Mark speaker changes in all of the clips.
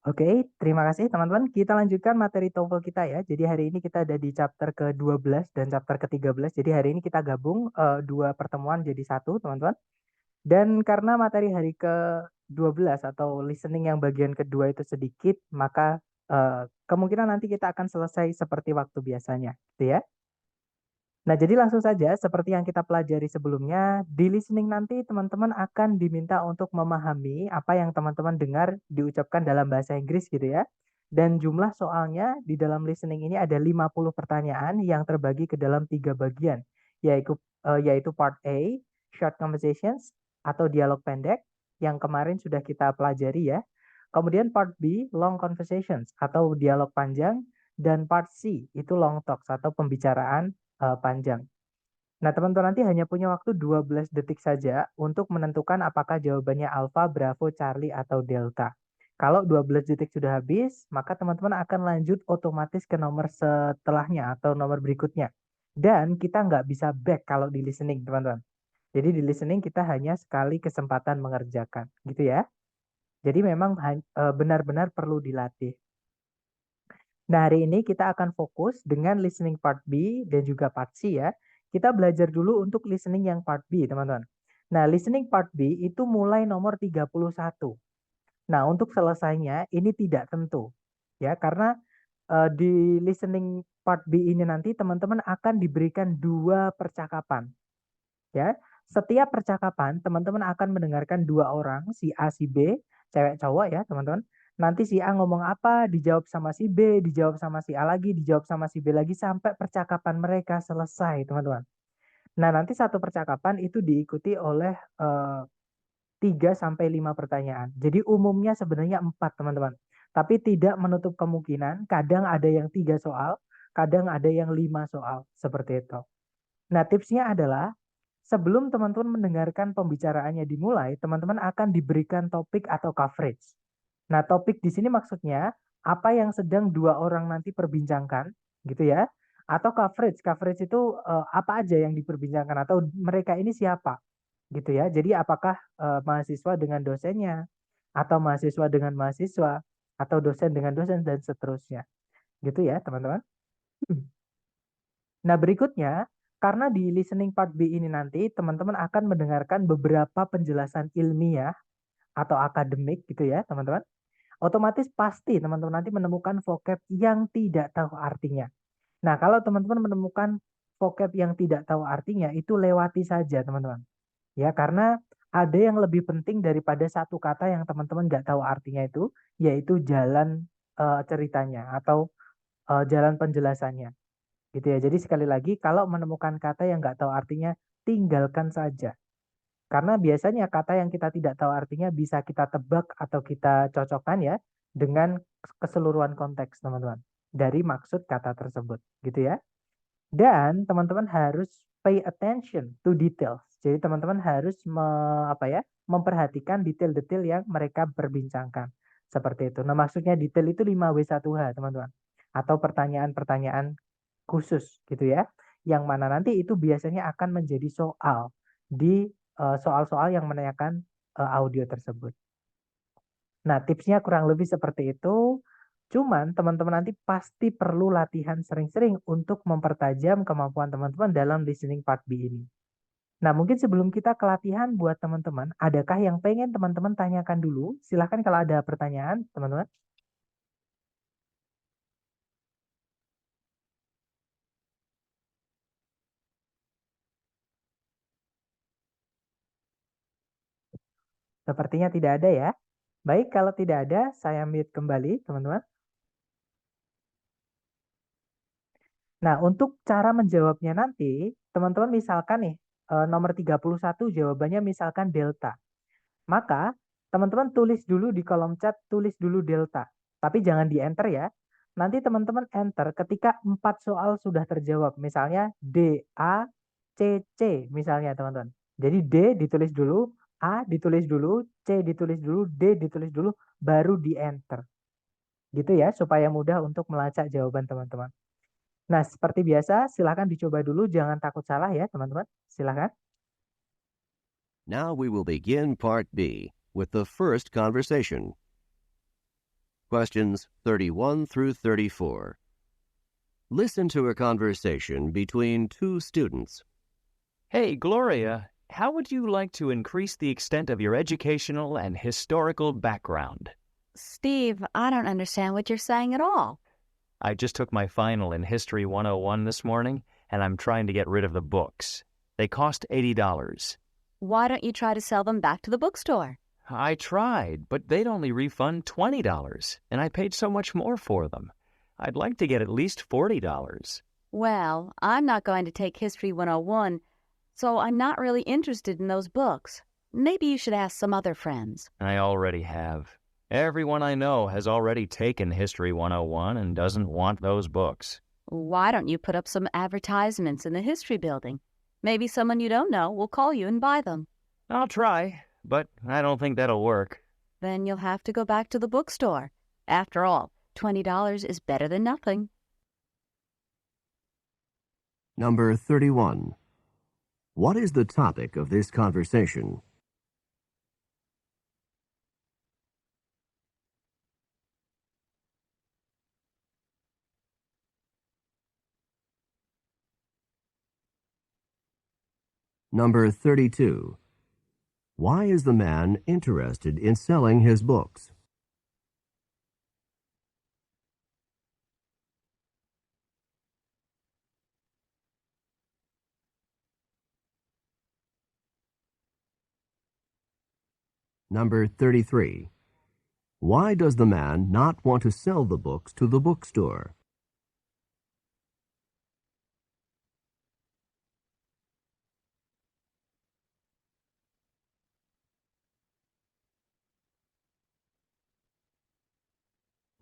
Speaker 1: Oke, terima kasih teman-teman. Kita lanjutkan materi TOEFL kita ya. Jadi hari ini kita ada di chapter ke-12 dan chapter ke-13. Jadi hari ini kita gabung dua pertemuan jadi satu, teman-teman. Dan karena materi hari ke-12 atau listening yang bagian kedua itu sedikit, maka kemungkinan nanti kita akan selesai seperti waktu biasanya, gitu ya. Nah, jadi langsung saja seperti yang kita pelajari sebelumnya, di listening nanti teman-teman akan diminta untuk memahami apa yang teman-teman dengar diucapkan dalam bahasa Inggris gitu ya. Dan jumlah soalnya di dalam listening ini ada 50 pertanyaan yang terbagi ke dalam 3 bagian, yaitu part A, short conversations atau dialog pendek yang kemarin sudah kita pelajari ya. Kemudian part B, long conversations atau dialog panjang, dan part C itu long talks atau pembicaraan panjang. Nah, teman-teman nanti hanya punya waktu 12 detik saja untuk menentukan apakah jawabannya Alpha, Bravo, Charlie, atau Delta. Kalau 12 detik sudah habis, maka teman-teman akan lanjut otomatis ke nomor setelahnya atau nomor berikutnya. Dan kita nggak bisa back kalau di listening, teman-teman. Jadi di listening kita hanya sekali kesempatan mengerjakan, gitu ya. Jadi memang benar-benar perlu dilatih. Nah, hari ini kita akan fokus dengan listening part B dan juga part C ya. Kita belajar dulu untuk listening yang part B, teman-teman. Nah, listening part B itu mulai nomor 31. Nah, untuk selesainya ini tidak tentu. Ya, karena di listening part B ini nanti teman-teman akan diberikan dua percakapan. Ya, setiap percakapan teman-teman akan mendengarkan dua orang, si A, si B, cewek cowok ya, teman-teman. Nanti si A ngomong apa, dijawab sama si B, dijawab sama si A lagi, dijawab sama si B lagi sampai percakapan mereka selesai, teman-teman. Nah, nanti satu percakapan itu diikuti oleh 3 sampai 5 pertanyaan. Jadi umumnya sebenarnya 4, teman-teman. Tapi tidak menutup kemungkinan, kadang ada yang 3 soal, kadang ada yang 5 soal, seperti itu. Nah, tipsnya adalah sebelum teman-teman mendengarkan pembicaraannya dimulai, teman-teman akan diberikan topik atau coverage. Nah, topik di sini maksudnya apa yang sedang dua orang nanti perbincangkan, gitu ya. Atau coverage, coverage itu apa aja yang diperbincangkan atau mereka ini siapa, gitu ya. Jadi apakah mahasiswa dengan dosennya, atau mahasiswa dengan mahasiswa, atau dosen dengan dosen dan seterusnya, gitu ya, teman-teman. Nah, berikutnya, karena di listening part B ini nanti teman-teman akan mendengarkan beberapa penjelasan ilmiah atau akademik gitu ya, teman-teman. Otomatis pasti teman-teman nanti menemukan vocab yang tidak tahu artinya. Nah, kalau teman-teman menemukan vocab yang tidak tahu artinya, itu lewati saja, teman-teman. Ya, karena ada yang lebih penting daripada satu kata yang teman-teman nggak tahu artinya itu, yaitu jalan ceritanya atau jalan penjelasannya. Gitu ya. Jadi sekali lagi, kalau menemukan kata yang nggak tahu artinya, tinggalkan saja. Karena biasanya kata yang kita tidak tahu artinya bisa kita tebak atau kita cocokkan ya dengan keseluruhan konteks, teman-teman. Dari maksud kata tersebut, gitu ya. Dan teman-teman harus pay attention to details. Jadi teman-teman harus memperhatikan detail-detail yang mereka perbincangkan. Seperti itu. Nah, maksudnya detail itu 5W1H, teman-teman. Atau pertanyaan-pertanyaan khusus gitu ya. Yang mana nanti itu biasanya akan menjadi soal di soal-soal yang menanyakan audio tersebut. Nah, tipsnya kurang lebih seperti itu. Cuman teman-teman nanti pasti perlu latihan sering-sering untuk mempertajam kemampuan teman-teman dalam listening part B ini. Nah, mungkin sebelum kita ke latihan buat teman-teman, adakah yang pengen teman-teman tanyakan dulu? Silahkan kalau ada pertanyaan, teman-teman. Sepertinya tidak ada ya. Baik, kalau tidak ada, saya mute kembali, teman-teman. Nah, untuk cara menjawabnya nanti, teman-teman misalkan nih, nomor 31 jawabannya misalkan delta. Maka, teman-teman tulis dulu di kolom chat, tulis dulu delta. Tapi jangan di-enter ya. Nanti teman-teman enter ketika 4 soal sudah terjawab. Misalnya D, A, C, C misalnya teman-teman. Jadi D ditulis dulu, A ditulis dulu, C ditulis dulu, D ditulis dulu, baru di-enter. Gitu ya, supaya mudah untuk melacak jawaban teman-teman. Nah, seperti biasa, silakan dicoba dulu, jangan takut salah ya, teman-teman. Silakan.
Speaker 2: Now we will begin part B with the first conversation. Questions 31 through 34. Listen to a conversation between two students.
Speaker 3: Hey, Gloria, how would you like to increase the extent of your educational and historical background?
Speaker 4: Steve, I don't understand what you're saying at all.
Speaker 3: I just took my final in History 101 this morning, and I'm trying to get rid of the books. They cost $80.
Speaker 4: Why don't you try to sell them back to the bookstore?
Speaker 3: I tried, but they'd only refund $20, and I paid so much more for them. I'd like to get at least $40.
Speaker 4: Well, I'm not going to take History 101, so I'm not really interested in those books. Maybe you should ask some other friends.
Speaker 3: I already have. Everyone I know has already taken History 101 and doesn't want those books.
Speaker 4: Why don't you put up some advertisements in the history building? Maybe someone you don't know will call you and buy them.
Speaker 3: I'll try, but I don't think that'll work.
Speaker 4: Then you'll have to go back to the bookstore. After all, $20 is better than nothing.
Speaker 2: Number 31. What is the topic of this conversation? Number 32. Why is the man interested in selling his books? Number 33. Why does the man not want to sell the books to the bookstore?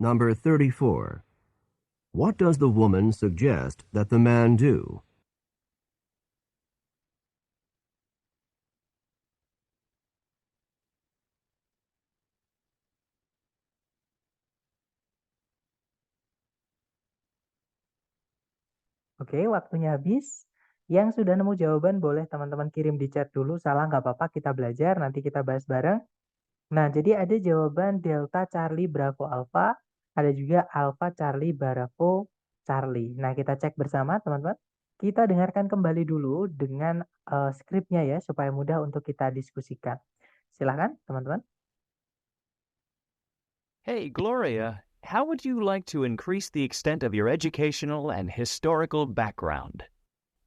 Speaker 2: Number 34. What does the woman suggest that the man do?
Speaker 1: Oke, waktunya habis. Yang sudah nemu jawaban boleh teman-teman kirim di chat dulu. Salah nggak apa-apa, kita belajar. Nanti kita bahas bareng. Nah, jadi ada jawaban Delta Charlie Bravo Alpha. Ada juga Alpha Charlie Bravo Charlie. Nah, kita cek bersama teman-teman. Kita dengarkan kembali dulu dengan skripnya ya, supaya mudah untuk kita diskusikan. Silahkan teman-teman.
Speaker 3: Hey, Gloria, how would you like to increase the extent of your educational and historical background?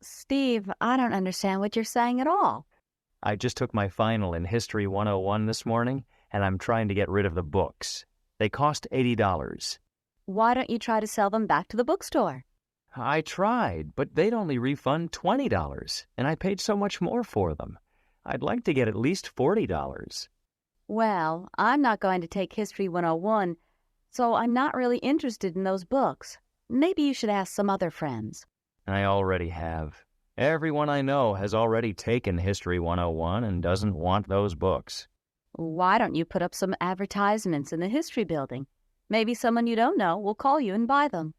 Speaker 4: Steve, I don't understand what you're saying at all.
Speaker 3: I just took my final in History 101 this morning, and I'm trying to get rid of the books. They cost $80.
Speaker 4: Why don't you try to sell them back to the bookstore?
Speaker 3: I tried, but they'd only refund $20, and I paid so much more for them. I'd like to get at least $40.
Speaker 4: Well, I'm not going to take History 101, so I'm not really interested in those books. Maybe you should ask some other friends.
Speaker 3: I already have. Everyone I know has already taken History 101 and doesn't want those books.
Speaker 4: Why don't you put up some advertisements in the history building? Maybe someone you don't know will call you and buy them.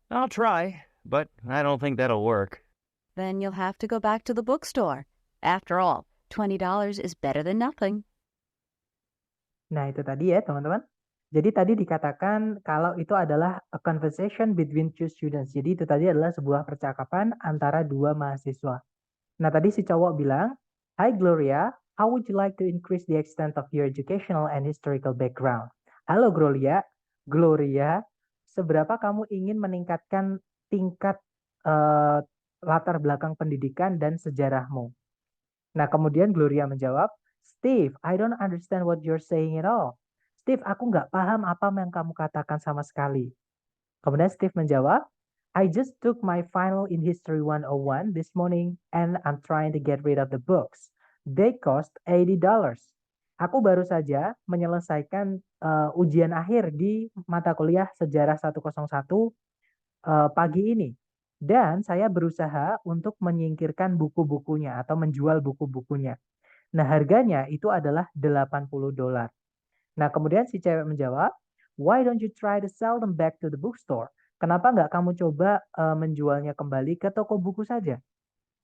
Speaker 3: I'll try, but I don't think that'll work.
Speaker 4: Then you'll have to go back to the bookstore. After all, $20 is better than nothing.
Speaker 1: Nah, itu tadi ya, teman-teman. Jadi tadi dikatakan kalau itu adalah a conversation between two students. Jadi itu tadi adalah sebuah percakapan antara dua mahasiswa. Nah, tadi si cowok bilang, "Hi Gloria, how would you like to increase the extent of your educational and historical background?" Halo Gloria, Gloria, seberapa kamu ingin meningkatkan tingkat latar belakang pendidikan dan sejarahmu? Nah, kemudian Gloria menjawab, "Steve, I don't understand what you're saying at all." Steve, aku nggak paham apa yang kamu katakan sama sekali. Kemudian Steve menjawab, "I just took my final in History 101 this morning and I'm trying to get rid of the books. They cost $80." Aku baru saja menyelesaikan ujian akhir di mata kuliah Sejarah 101 pagi ini. Dan saya berusaha untuk menyingkirkan buku-bukunya atau menjual buku-bukunya. Nah, harganya itu adalah $80. Nah, kemudian si cewek menjawab, "Why don't you try to sell them back to the bookstore?" Kenapa nggak kamu coba menjualnya kembali ke toko buku saja?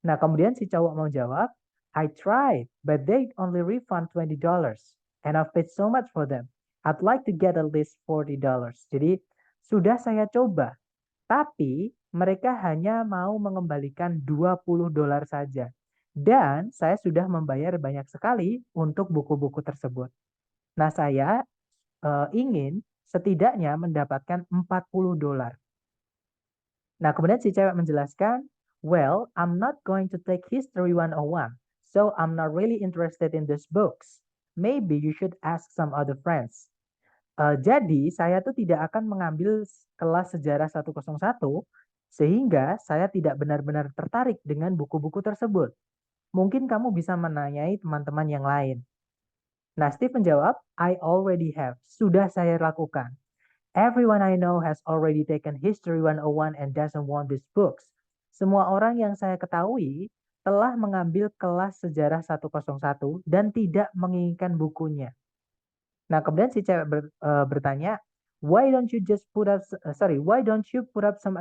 Speaker 1: Nah, kemudian si cowok mau jawab, "I tried, but they only refund $20. And I've paid so much for them. I'd like to get at least $40. Jadi sudah saya coba, tapi mereka hanya mau mengembalikan $20 saja. Dan saya sudah membayar banyak sekali untuk buku-buku tersebut. Nah, saya ingin setidaknya mendapatkan $40. Nah, kemudian si cewek menjelaskan, well, I'm not going to take History 101, so I'm not really interested in these books. Maybe you should ask some other friends. Jadi, saya tuh tidak akan mengambil kelas sejarah 101, sehingga saya tidak benar-benar tertarik dengan buku-buku tersebut. Mungkin kamu bisa menanyai teman-teman yang lain. Nah, Steve menjawab, I already have. Sudah saya lakukan. Everyone I know has already taken History 101 and doesn't want these books. Semua orang yang saya ketahui telah mengambil kelas sejarah 101 dan tidak menginginkan bukunya. Nah, kemudian si cewek bertanya, why don't you put up some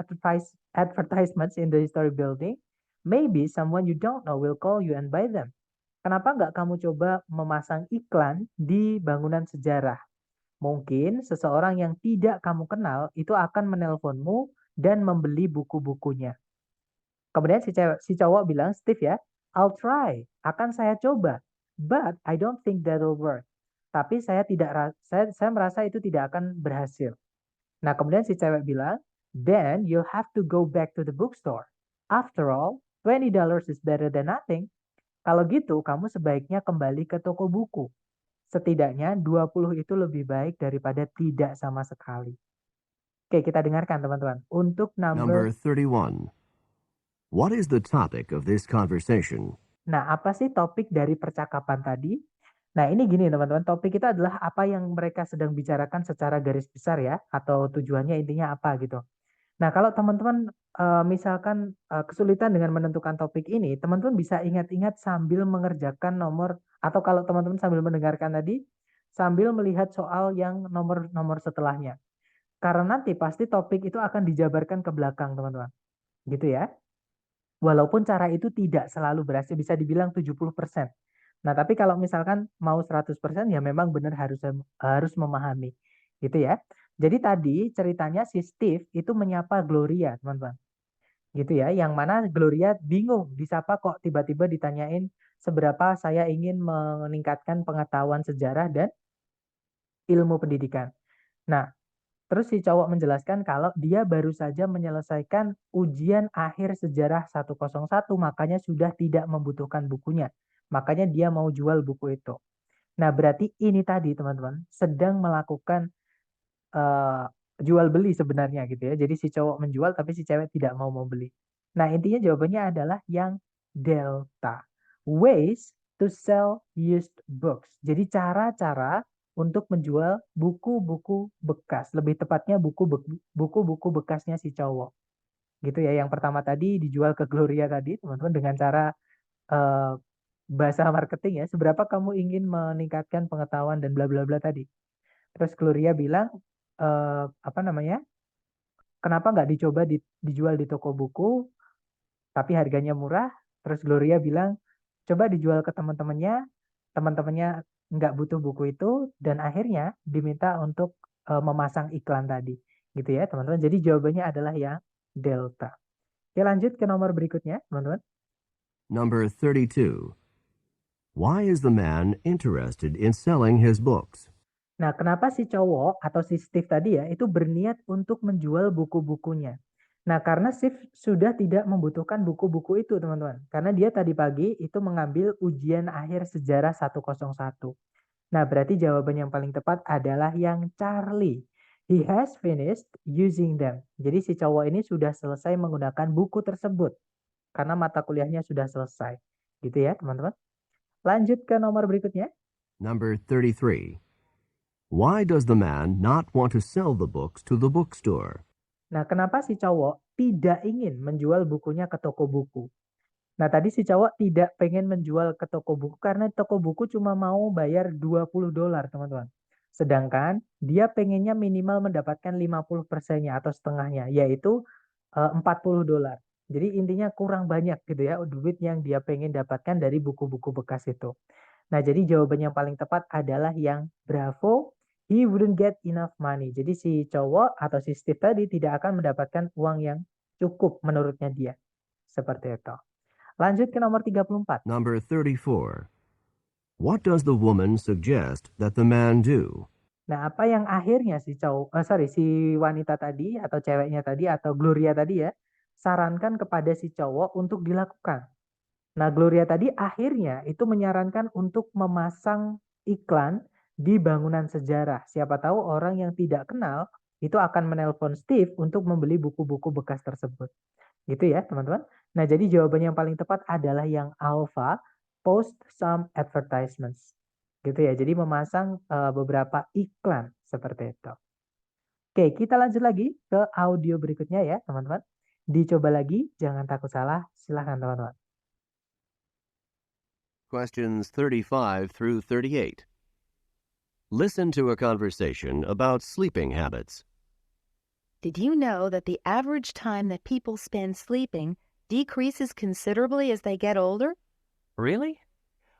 Speaker 1: advertisements in the history building? Maybe someone you don't know will call you and buy them. Kenapa nggak kamu coba memasang iklan di bangunan sejarah? Mungkin seseorang yang tidak kamu kenal itu akan menelponmu dan membeli buku-bukunya. Kemudian si cowok bilang, Steve ya, I'll try, akan saya coba, but I don't think that'll work. Tapi saya merasa itu tidak akan berhasil. Nah, kemudian si cewek bilang, then you'll have to go back to the bookstore. After all, $20 is better than nothing. Kalau gitu, kamu sebaiknya kembali ke toko buku. Setidaknya 20 itu lebih baik daripada tidak sama sekali. Oke, kita dengarkan teman-teman. Untuk
Speaker 2: Number 31. What is the topic of this conversation?
Speaker 1: Nah, apa sih topik dari percakapan tadi? Nah, ini gini teman-teman, topik kita adalah apa yang mereka sedang bicarakan secara garis besar ya, atau tujuannya intinya apa gitu. Nah, kalau teman-teman misalkan kesulitan dengan menentukan topik ini, teman-teman bisa ingat-ingat sambil mengerjakan nomor, atau kalau teman-teman sambil mendengarkan tadi, sambil melihat soal yang nomor-nomor setelahnya. Karena nanti pasti topik itu akan dijabarkan ke belakang, teman-teman. Gitu ya. Walaupun cara itu tidak selalu berhasil, bisa dibilang 70%. Nah, tapi kalau misalkan mau 100% ya memang benar harus memahami. Gitu ya. Jadi tadi ceritanya si Steve itu menyapa Gloria, teman-teman. Gitu ya, yang mana Gloria bingung disapa kok tiba-tiba ditanyain seberapa saya ingin meningkatkan pengetahuan sejarah dan ilmu pendidikan. Nah, terus si cowok menjelaskan kalau dia baru saja menyelesaikan ujian akhir sejarah 101, makanya sudah tidak membutuhkan bukunya. Makanya dia mau jual buku itu. Nah, berarti ini tadi teman-teman sedang melakukan jual beli sebenarnya gitu ya. Jadi si cowok menjual tapi si cewek tidak mau membeli. Nah, intinya jawabannya adalah yang delta. Ways to sell used books. Jadi cara-cara untuk menjual buku-buku bekas. Lebih tepatnya buku-buku bekasnya si cowok. Gitu ya. Yang pertama tadi dijual ke Gloria tadi, teman-teman, dengan cara bahasa marketing ya. Seberapa kamu ingin meningkatkan pengetahuan dan bla bla bla tadi. Terus Gloria bilang, kenapa nggak dicoba dijual di toko buku, tapi harganya murah. Terus Gloria bilang, coba dijual ke teman-temannya nggak butuh buku itu, dan akhirnya diminta untuk memasang iklan tadi. Gitu ya teman-teman. Jadi jawabannya adalah yang delta. Oke, lanjut ke nomor berikutnya, teman-teman.
Speaker 2: Number 32. Why is the man interested in selling his books?
Speaker 1: Nah, kenapa si cowok atau si Steve tadi ya, itu berniat untuk menjual buku-bukunya. Nah, karena Steve sudah tidak membutuhkan buku-buku itu, teman-teman. Karena dia tadi pagi itu mengambil ujian akhir sejarah 101. Nah, berarti jawaban yang paling tepat adalah yang Charlie. He has finished using them. Jadi si cowok ini sudah selesai menggunakan buku tersebut. Karena mata kuliahnya sudah selesai. Gitu ya, teman-teman. Lanjut ke nomor berikutnya.
Speaker 2: Number 33. Why does the man not want to sell the books to the bookstore?
Speaker 1: Nah, kenapa si cowok tidak ingin menjual bukunya ke toko buku? Nah, tadi si cowok tidak pengen menjual ke toko buku karena toko buku cuma mau bayar $20, teman-teman. Sedangkan dia pengennya minimal mendapatkan 50%-nya atau setengahnya, yaitu $40. Jadi intinya kurang banyak gitu ya duit yang dia pengen dapatkan dari buku-buku bekas itu. Nah, jadi jawaban yang paling tepat adalah yang bravo. he wouldn't get enough money. Jadi si cowok atau si Steve tadi tidak akan mendapatkan uang yang cukup menurutnya dia. Seperti itu. Lanjut ke nomor 34.
Speaker 2: Number 34. What does the woman suggest that the man do?
Speaker 1: Nah, apa yang akhirnya si wanita tadi atau ceweknya tadi atau Gloria tadi ya, sarankan kepada si cowok untuk dilakukan. Nah, Gloria tadi akhirnya itu menyarankan untuk memasang iklan di bangunan sejarah. Siapa tahu orang yang tidak kenal itu akan menelpon Steve untuk membeli buku-buku bekas tersebut. Gitu ya, teman-teman. Nah, jadi jawaban yang paling tepat adalah yang alpha, post some advertisements. Gitu ya. Jadi memasang beberapa iklan seperti itu. Oke, kita lanjut lagi ke audio berikutnya ya, teman-teman. Dicoba lagi, jangan takut salah. Silahkan, teman-teman.
Speaker 2: Questions 35 through 38. Listen to a conversation about sleeping habits.
Speaker 5: Did you know that the average time that people spend sleeping decreases considerably as they get older?
Speaker 3: Really?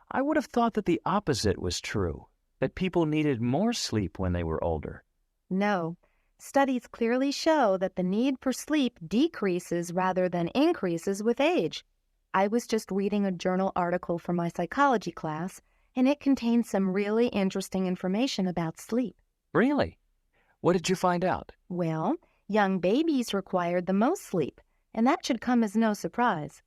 Speaker 3: I would have thought that the opposite was true, that people needed more sleep when they were older.
Speaker 5: No. Studies clearly show that the need for sleep decreases rather than increases with age. I was just reading a journal article from my psychology class, and it contained some really interesting information about sleep.
Speaker 3: Really? What did you find out?
Speaker 5: Well, young babies required the most sleep, and that should come as no surprise.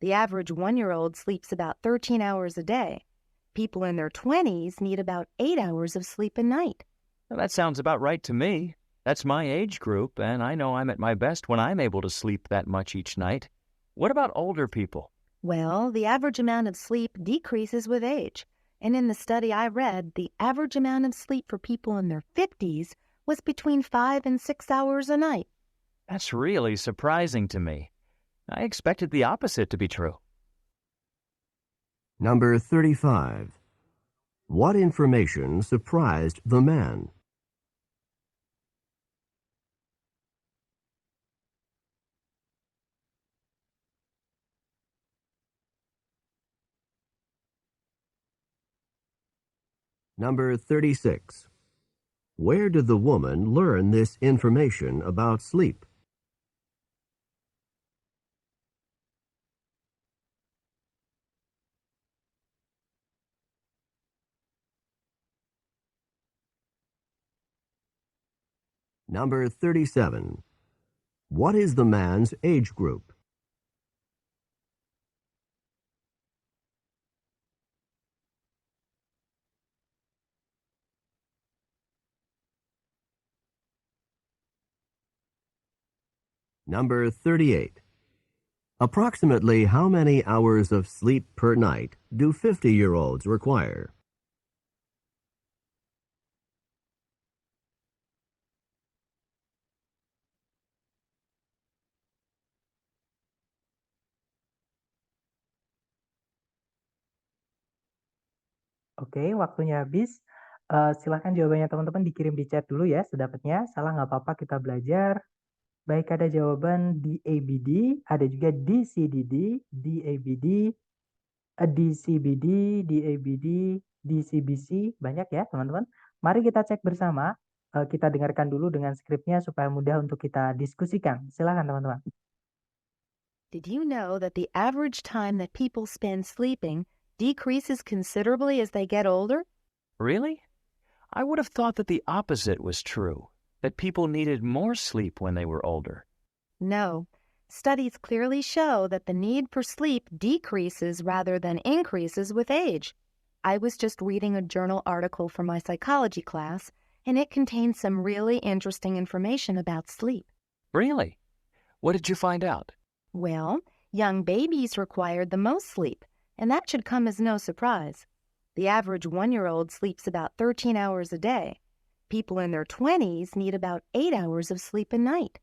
Speaker 5: The average 1-year-old sleeps about 13 hours a day. People in their 20s need about 8 hours of sleep a night.
Speaker 3: Well, that sounds about right to me. That's my age group, and I know I'm at my best when I'm able to sleep that much each night. What about older people?
Speaker 5: Well, the average amount of sleep decreases with age. And in the study I read, the average amount of sleep for people in their 50s was between 5 and 6 hours a night.
Speaker 3: That's really surprising to me. I expected the opposite to be true.
Speaker 2: Number 35. What information surprised the man? Number 36. Where did the woman learn this information about sleep? Number 37. What is the man's age group? Number 38. Approximately how many hours of sleep per night do 50-year-olds require?
Speaker 1: Oke, waktunya habis. Silahkan jawabannya teman-teman dikirim di chat dulu ya sedapatnya. Salah nggak apa-apa, kita belajar. Baik, ada jawaban DABD, ada juga DCDD, DABD, DCBD, DABD, DCBC. Banyak ya teman-teman. Mari kita cek bersama. Kita dengarkan dulu dengan skripnya supaya mudah untuk kita diskusikan. Silahkan teman-teman.
Speaker 5: Did you know that the average time that people spend sleeping decreases considerably as they get older?
Speaker 3: Really? I would have thought that the opposite was true, that people needed more sleep when they were older.
Speaker 5: No. Studies clearly show that the need for sleep decreases rather than increases with age. I was just reading a journal article from my psychology class, and it contained some really interesting information about sleep.
Speaker 3: Really? What did you find out?
Speaker 5: Well, young babies required the most sleep, and that should come as no surprise. The average 1-year-old sleeps about 13 hours a day. People in their 20s need about 8 hours of sleep a night.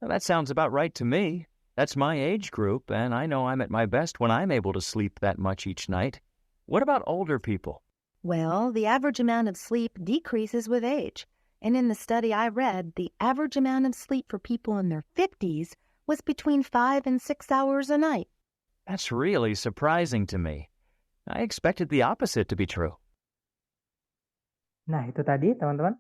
Speaker 3: Well, that sounds about right to me. That's my age group, and I know I'm at my best when I'm able to sleep that much each night. What about older people?
Speaker 5: Well, the average amount of sleep decreases with age. And in the study I read, the average amount of sleep for people in their 50s was between 5 and 6 hours a night.
Speaker 3: That's really surprising to me. I expected the opposite to be true.
Speaker 1: Nah, itu tadi teman-teman.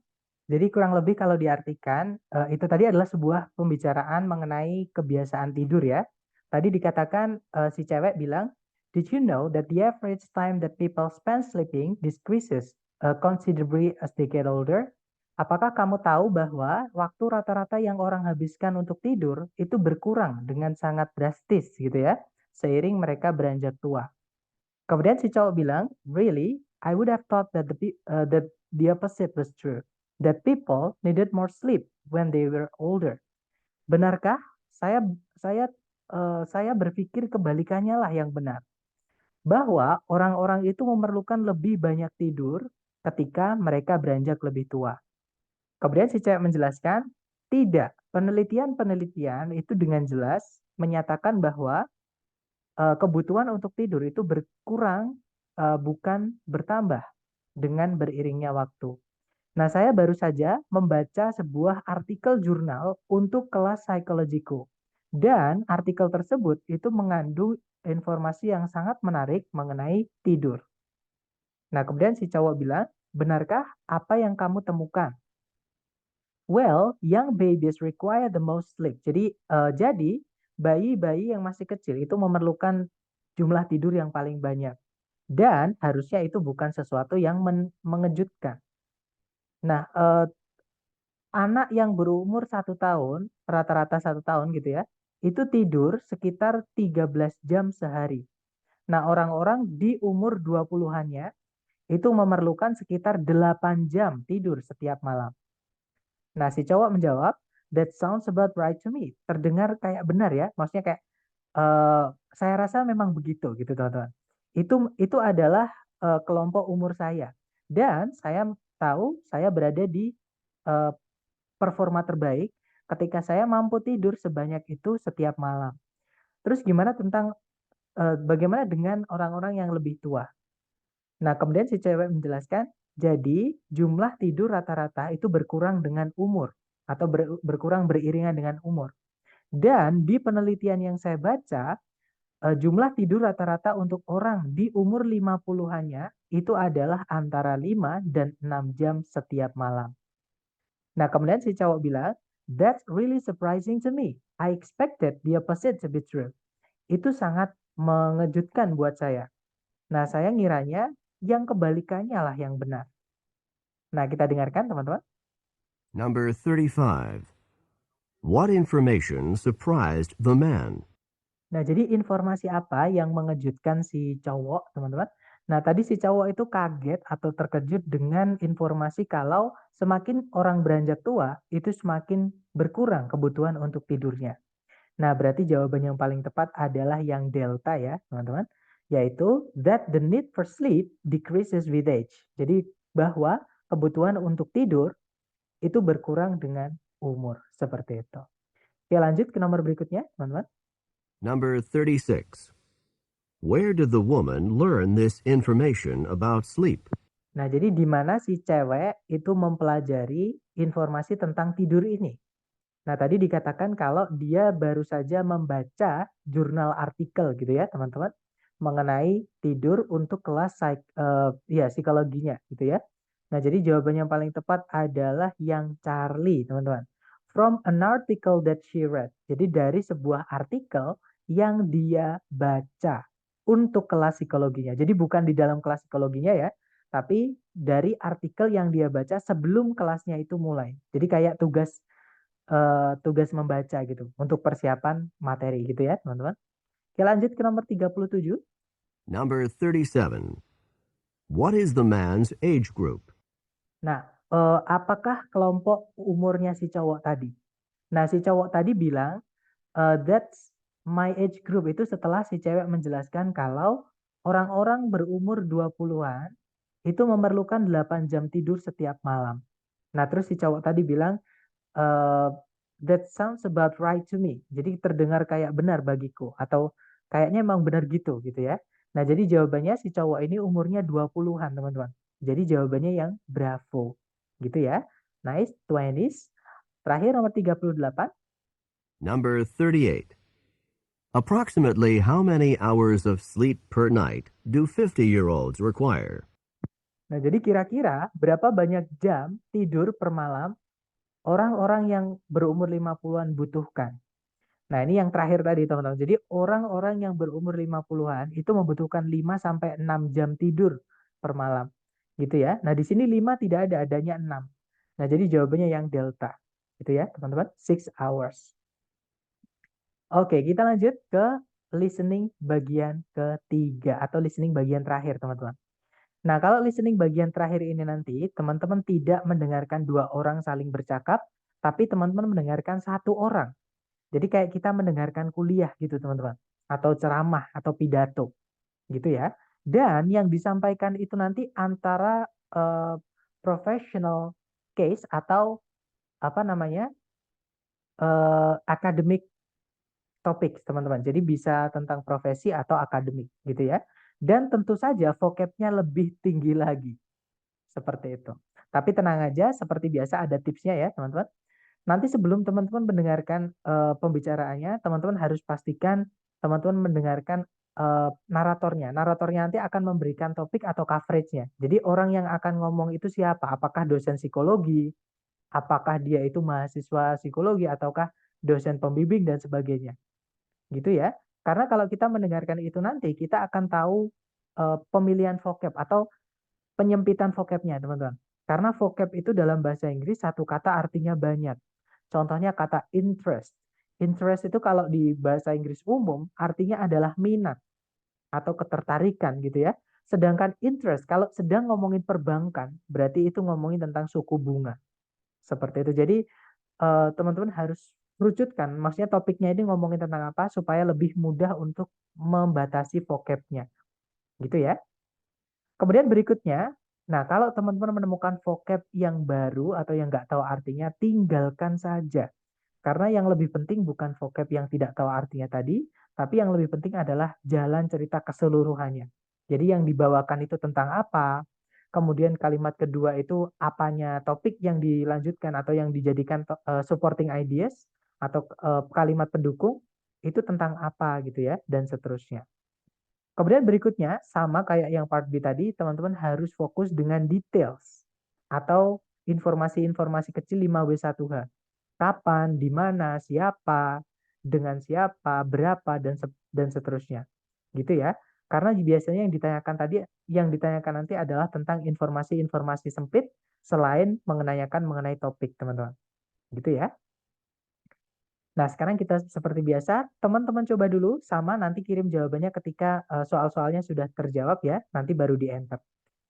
Speaker 1: Jadi kurang lebih kalau diartikan, itu tadi adalah sebuah pembicaraan mengenai kebiasaan tidur ya. Tadi dikatakan si cewek bilang, "Did you know that the average time that people spend sleeping decreases considerably as they get older?" Apakah kamu tahu bahwa waktu rata-rata yang orang habiskan untuk tidur itu berkurang dengan sangat drastis gitu ya, seiring mereka beranjak tua. Kemudian si cowok bilang, "Really? I would have thought that that the opposite was true. That people needed more sleep when they were older." Benarkah? Saya saya saya berpikir kebalikannya lah yang benar. Bahwa orang-orang itu memerlukan lebih banyak tidur ketika mereka beranjak lebih tua. Kemudian si cewek menjelaskan, tidak. Penelitian-penelitian itu dengan jelas menyatakan bahwa kebutuhan untuk tidur itu berkurang, bukan bertambah dengan beriringnya waktu. Nah, saya baru saja membaca sebuah artikel jurnal untuk kelas psikologiku. Dan artikel tersebut itu mengandung informasi yang sangat menarik mengenai tidur. Nah, kemudian si cowok bilang, "Benarkah apa yang kamu temukan?" Well, young babies require the most sleep. Jadi bayi-bayi yang masih kecil itu memerlukan jumlah tidur yang paling banyak. Dan harusnya itu bukan sesuatu yang mengejutkan. Nah, anak yang berumur 1 tahun, rata-rata 1 tahun gitu ya, itu tidur sekitar 13 jam sehari. Nah, orang-orang di umur 20-annya itu memerlukan sekitar 8 jam tidur setiap malam. Nah, si cowok menjawab, "That sounds about right to me." Terdengar kayak benar ya, maksudnya kayak saya rasa memang begitu gitu, teman-teman. Itu adalah kelompok umur saya. Dan saya tahu saya berada di performa terbaik ketika saya mampu tidur sebanyak itu setiap malam. Terus bagaimana dengan orang-orang yang lebih tua? Nah, kemudian si cewek menjelaskan, jadi jumlah tidur rata-rata itu berkurang dengan umur atau berkurang beriringan dengan umur. Dan di penelitian yang saya baca, jumlah tidur rata-rata untuk orang di umur 50-annya itu adalah antara 5 dan 6 jam setiap malam. Nah, kemudian si cowok bilang, "That's really surprising to me. I expected the opposite to be true." Itu sangat mengejutkan buat saya. Nah, saya ngiranya yang kebalikannya lah yang benar. Nah, kita dengarkan teman-teman.
Speaker 2: Number 35. What information surprised the man?
Speaker 1: Nah, jadi informasi apa yang mengejutkan si cowok, teman-teman? Nah, tadi si cowok itu kaget atau terkejut dengan informasi kalau semakin orang beranjak tua, itu semakin berkurang kebutuhan untuk tidurnya. Nah, berarti jawaban yang paling tepat adalah yang delta ya, teman-teman. Yaitu that the need for sleep decreases with age. Jadi bahwa kebutuhan untuk tidur itu berkurang dengan umur. Seperti itu. Oke, lanjut ke nomor berikutnya, teman-teman.
Speaker 2: Number 36. Where did the woman learn this information about sleep?
Speaker 1: Nah, jadi di mana si cewek itu mempelajari informasi tentang tidur ini? Nah, tadi dikatakan kalau dia baru saja membaca jurnal artikel gitu ya, teman-teman, mengenai tidur untuk kelas psikologinya gitu ya. Nah, jadi jawaban yang paling tepat adalah yang Charlie, teman-teman. From an article that she read. Jadi dari sebuah artikel yang dia baca untuk kelas psikologinya. Jadi bukan di dalam kelas psikologinya ya, tapi dari artikel yang dia baca sebelum kelasnya itu mulai. Jadi kayak tugas membaca gitu untuk persiapan materi gitu ya, teman-teman. Oke, lanjut ke nomor 37.
Speaker 2: Number 37. What is the man's age group?
Speaker 1: Nah, apakah kelompok umurnya si cowok tadi? Nah, si cowok tadi bilang, "That's my age group." Itu setelah si cewek menjelaskan kalau orang-orang berumur 20-an itu memerlukan 8 jam tidur setiap malam. Nah, terus si cowok tadi bilang, "That sounds about right to me." Jadi terdengar kayak benar bagiku atau kayaknya emang benar gitu ya. Nah, jadi jawabannya si cowok ini umurnya 20-an, teman-teman. Jadi jawabannya yang bravo. Gitu ya. Nice, 20s. Terakhir nomor 38.
Speaker 2: Number 38. Approximately how many hours of sleep per night do 50-year-olds require?
Speaker 1: Nah, jadi kira-kira berapa banyak jam tidur per malam orang-orang yang berumur 50-an butuhkan? Nah, ini yang terakhir tadi, teman-teman. Jadi, orang-orang yang berumur 50-an itu membutuhkan 5 sampai 6 jam tidur per malam. Gitu ya. Nah, di sini 5 tidak ada, adanya 6. Nah, jadi jawabannya yang delta. Gitu ya, teman-teman. 6 hours. Oke, kita lanjut ke listening bagian ketiga atau listening bagian terakhir, teman-teman. Nah, kalau listening bagian terakhir ini nanti, teman-teman tidak mendengarkan dua orang saling bercakap, tapi teman-teman mendengarkan satu orang. Jadi kayak kita mendengarkan kuliah gitu, teman-teman. Atau ceramah atau pidato, gitu ya. Dan yang disampaikan itu nanti antara professional case atau apa namanya, academic topik, teman-teman. Jadi bisa tentang profesi atau akademik, gitu ya. Dan tentu saja vocabnya lebih tinggi lagi. Seperti itu. Tapi tenang aja, seperti biasa ada tipsnya ya, teman-teman. Nanti sebelum teman-teman mendengarkan pembicaraannya, teman-teman harus pastikan teman-teman mendengarkan naratornya. Naratornya nanti akan memberikan topik atau coveragenya. Jadi orang yang akan ngomong itu siapa? Apakah dosen psikologi? Apakah dia itu mahasiswa psikologi? Ataukah dosen pembimbing dan sebagainya? Gitu ya. Karena kalau kita mendengarkan itu nanti, kita akan tahu pemilihan vocab atau penyempitan vocabnya, teman-teman. Karena vocab itu dalam bahasa Inggris satu kata artinya banyak. Contohnya kata interest. Interest itu kalau di bahasa Inggris umum artinya adalah minat atau ketertarikan gitu ya. Sedangkan interest kalau sedang ngomongin perbankan berarti itu ngomongin tentang suku bunga. Seperti itu. Jadi teman-teman harus kerucutkan. Maksudnya topiknya ini ngomongin tentang apa supaya lebih mudah untuk membatasi vocabnya. Gitu ya. Kemudian berikutnya, nah kalau teman-teman menemukan vocab yang baru atau yang nggak tahu artinya, tinggalkan saja. Karena yang lebih penting bukan vocab yang tidak tahu artinya tadi, tapi yang lebih penting adalah jalan cerita keseluruhannya. Jadi yang dibawakan itu tentang apa, kemudian kalimat kedua itu apanya topik yang dilanjutkan atau yang dijadikan supporting ideas atau kalimat pendukung itu tentang apa gitu ya, dan seterusnya. Kemudian berikutnya, sama kayak yang part B tadi, teman-teman harus fokus dengan details atau informasi-informasi kecil 5W1H. Kapan, di mana, siapa, dengan siapa, berapa, dan seterusnya. Gitu ya. Karena biasanya yang ditanyakan nanti adalah tentang informasi-informasi sempit selain mengenai topik, teman-teman. Gitu ya. Nah, sekarang kita seperti biasa, teman-teman coba dulu sama nanti kirim jawabannya ketika soal-soalnya sudah terjawab ya, nanti baru di-enter.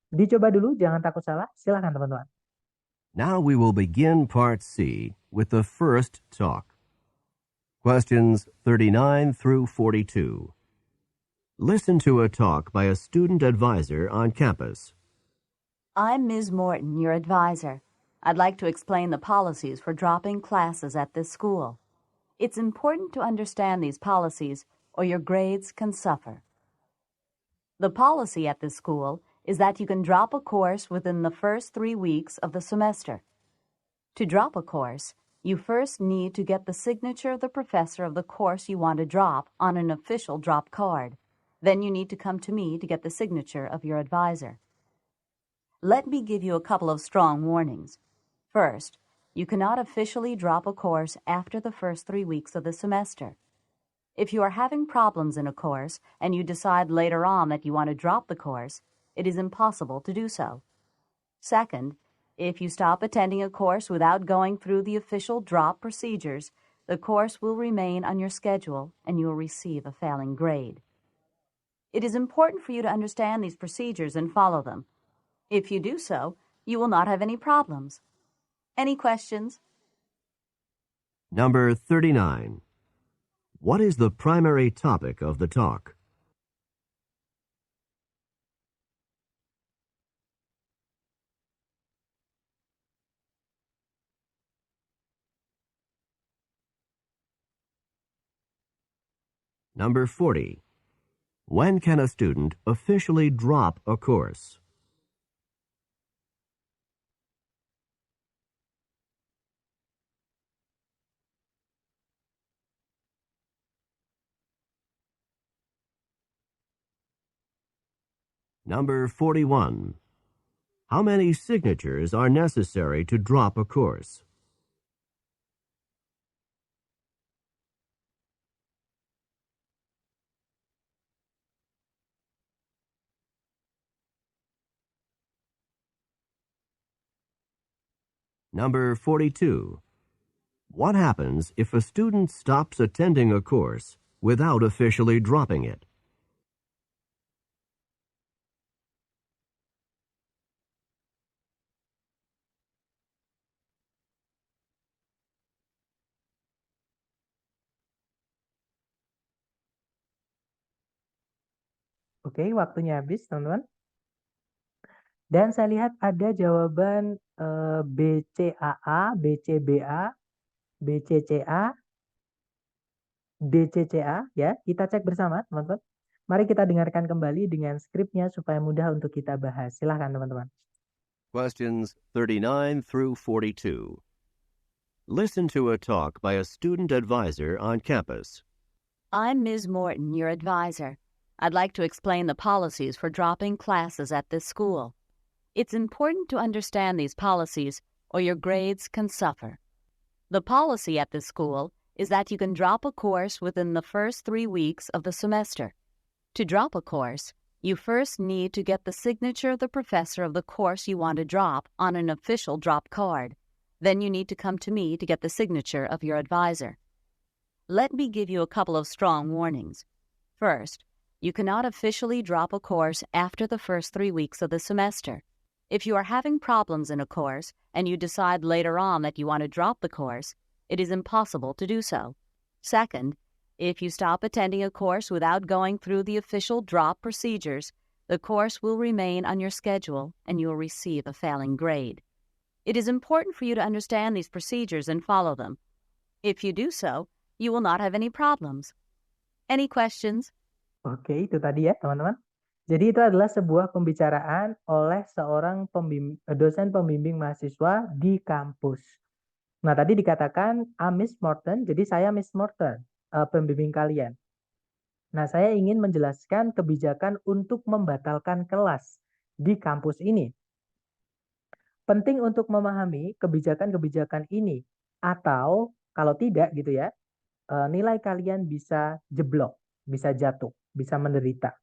Speaker 1: Dicoba dulu, jangan takut salah. Silakan teman-teman.
Speaker 2: Now we will begin Part C with the first talk. Questions 39 through 42. Listen to a talk by a student advisor on campus.
Speaker 4: I'm Ms. Morton, your advisor. I'd like to explain the policies for dropping classes at this school. It's important to understand these policies, or your grades can suffer. The policy at this school is that you can drop a course within the first 3 weeks of the semester. To drop a course, you first need to get the signature of the professor of the course you want to drop on an official drop card. Then you need to come to me to get the signature of your advisor. Let me give you a couple of strong warnings. First, you cannot officially drop a course after the first 3 weeks of the semester. If you are having problems in a course and you decide later on that you want to drop the course, it is impossible to do so. Second, if you stop attending a course without going through the official drop procedures, the course will remain on your schedule and you will receive a failing grade. It is important for you to understand these procedures and follow them. If you do so, you will not have any problems. Any questions?
Speaker 2: Number 39. What is the primary topic of the talk? Number 40. When can a student officially drop a course? Number 41. How many signatures are necessary to drop a course? Number 42. What happens if a student stops attending a course without officially dropping it?
Speaker 1: Oke, waktunya habis, teman-teman. Dan saya lihat ada jawaban BCAA, BCBA, BCCA, DCCA ya. Kita cek bersama, teman-teman. Mari kita dengarkan kembali dengan skripnya supaya mudah untuk kita bahas. Silahkan, teman-teman.
Speaker 2: Questions 39 through 42. Listen to a talk by a student advisor on campus.
Speaker 4: I'm Ms. Morton, your advisor. I'd like to explain the policies for dropping classes at this school. It's important to understand these policies or your grades can suffer. The policy at this school is that you can drop a course within the first 3 weeks of the semester. To drop a course, you first need to get the signature of the professor of the course you want to drop on an official drop card. Then you need to come to me to get the signature of your advisor. Let me give you a couple of strong warnings. First, you cannot officially drop a course after the first 3 weeks of the semester. If you are having problems in a course and you decide later on that you want to drop the course, it is impossible to do so. Second, if you stop attending a course without going through the official drop procedures, the course will remain on your schedule and you will receive a failing grade. It is important for you to understand these procedures and follow them. If you do so, you will not have any problems. Any questions?
Speaker 1: Oke, itu tadi ya, teman-teman. Jadi itu adalah sebuah pembicaraan oleh seorang dosen pembimbing mahasiswa di kampus. Nah, tadi dikatakan Miss Morton, jadi saya Miss Morton, pembimbing kalian. Nah, saya ingin menjelaskan kebijakan untuk membatalkan kelas di kampus ini. Penting untuk memahami kebijakan-kebijakan ini, atau kalau tidak gitu ya, nilai kalian bisa jeblok, bisa jatuh, bisa menderita.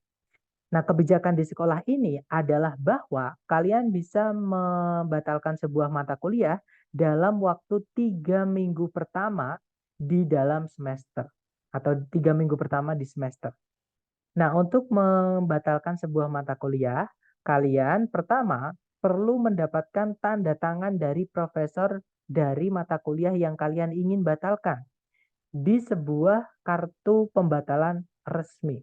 Speaker 1: Nah, kebijakan di sekolah ini adalah bahwa kalian bisa membatalkan sebuah mata kuliah dalam waktu 3 minggu pertama di dalam semester atau 3 minggu pertama di semester. Nah, untuk membatalkan sebuah mata kuliah, kalian pertama perlu mendapatkan tanda tangan dari profesor dari mata kuliah yang kalian ingin batalkan di sebuah kartu pembatalan resmi.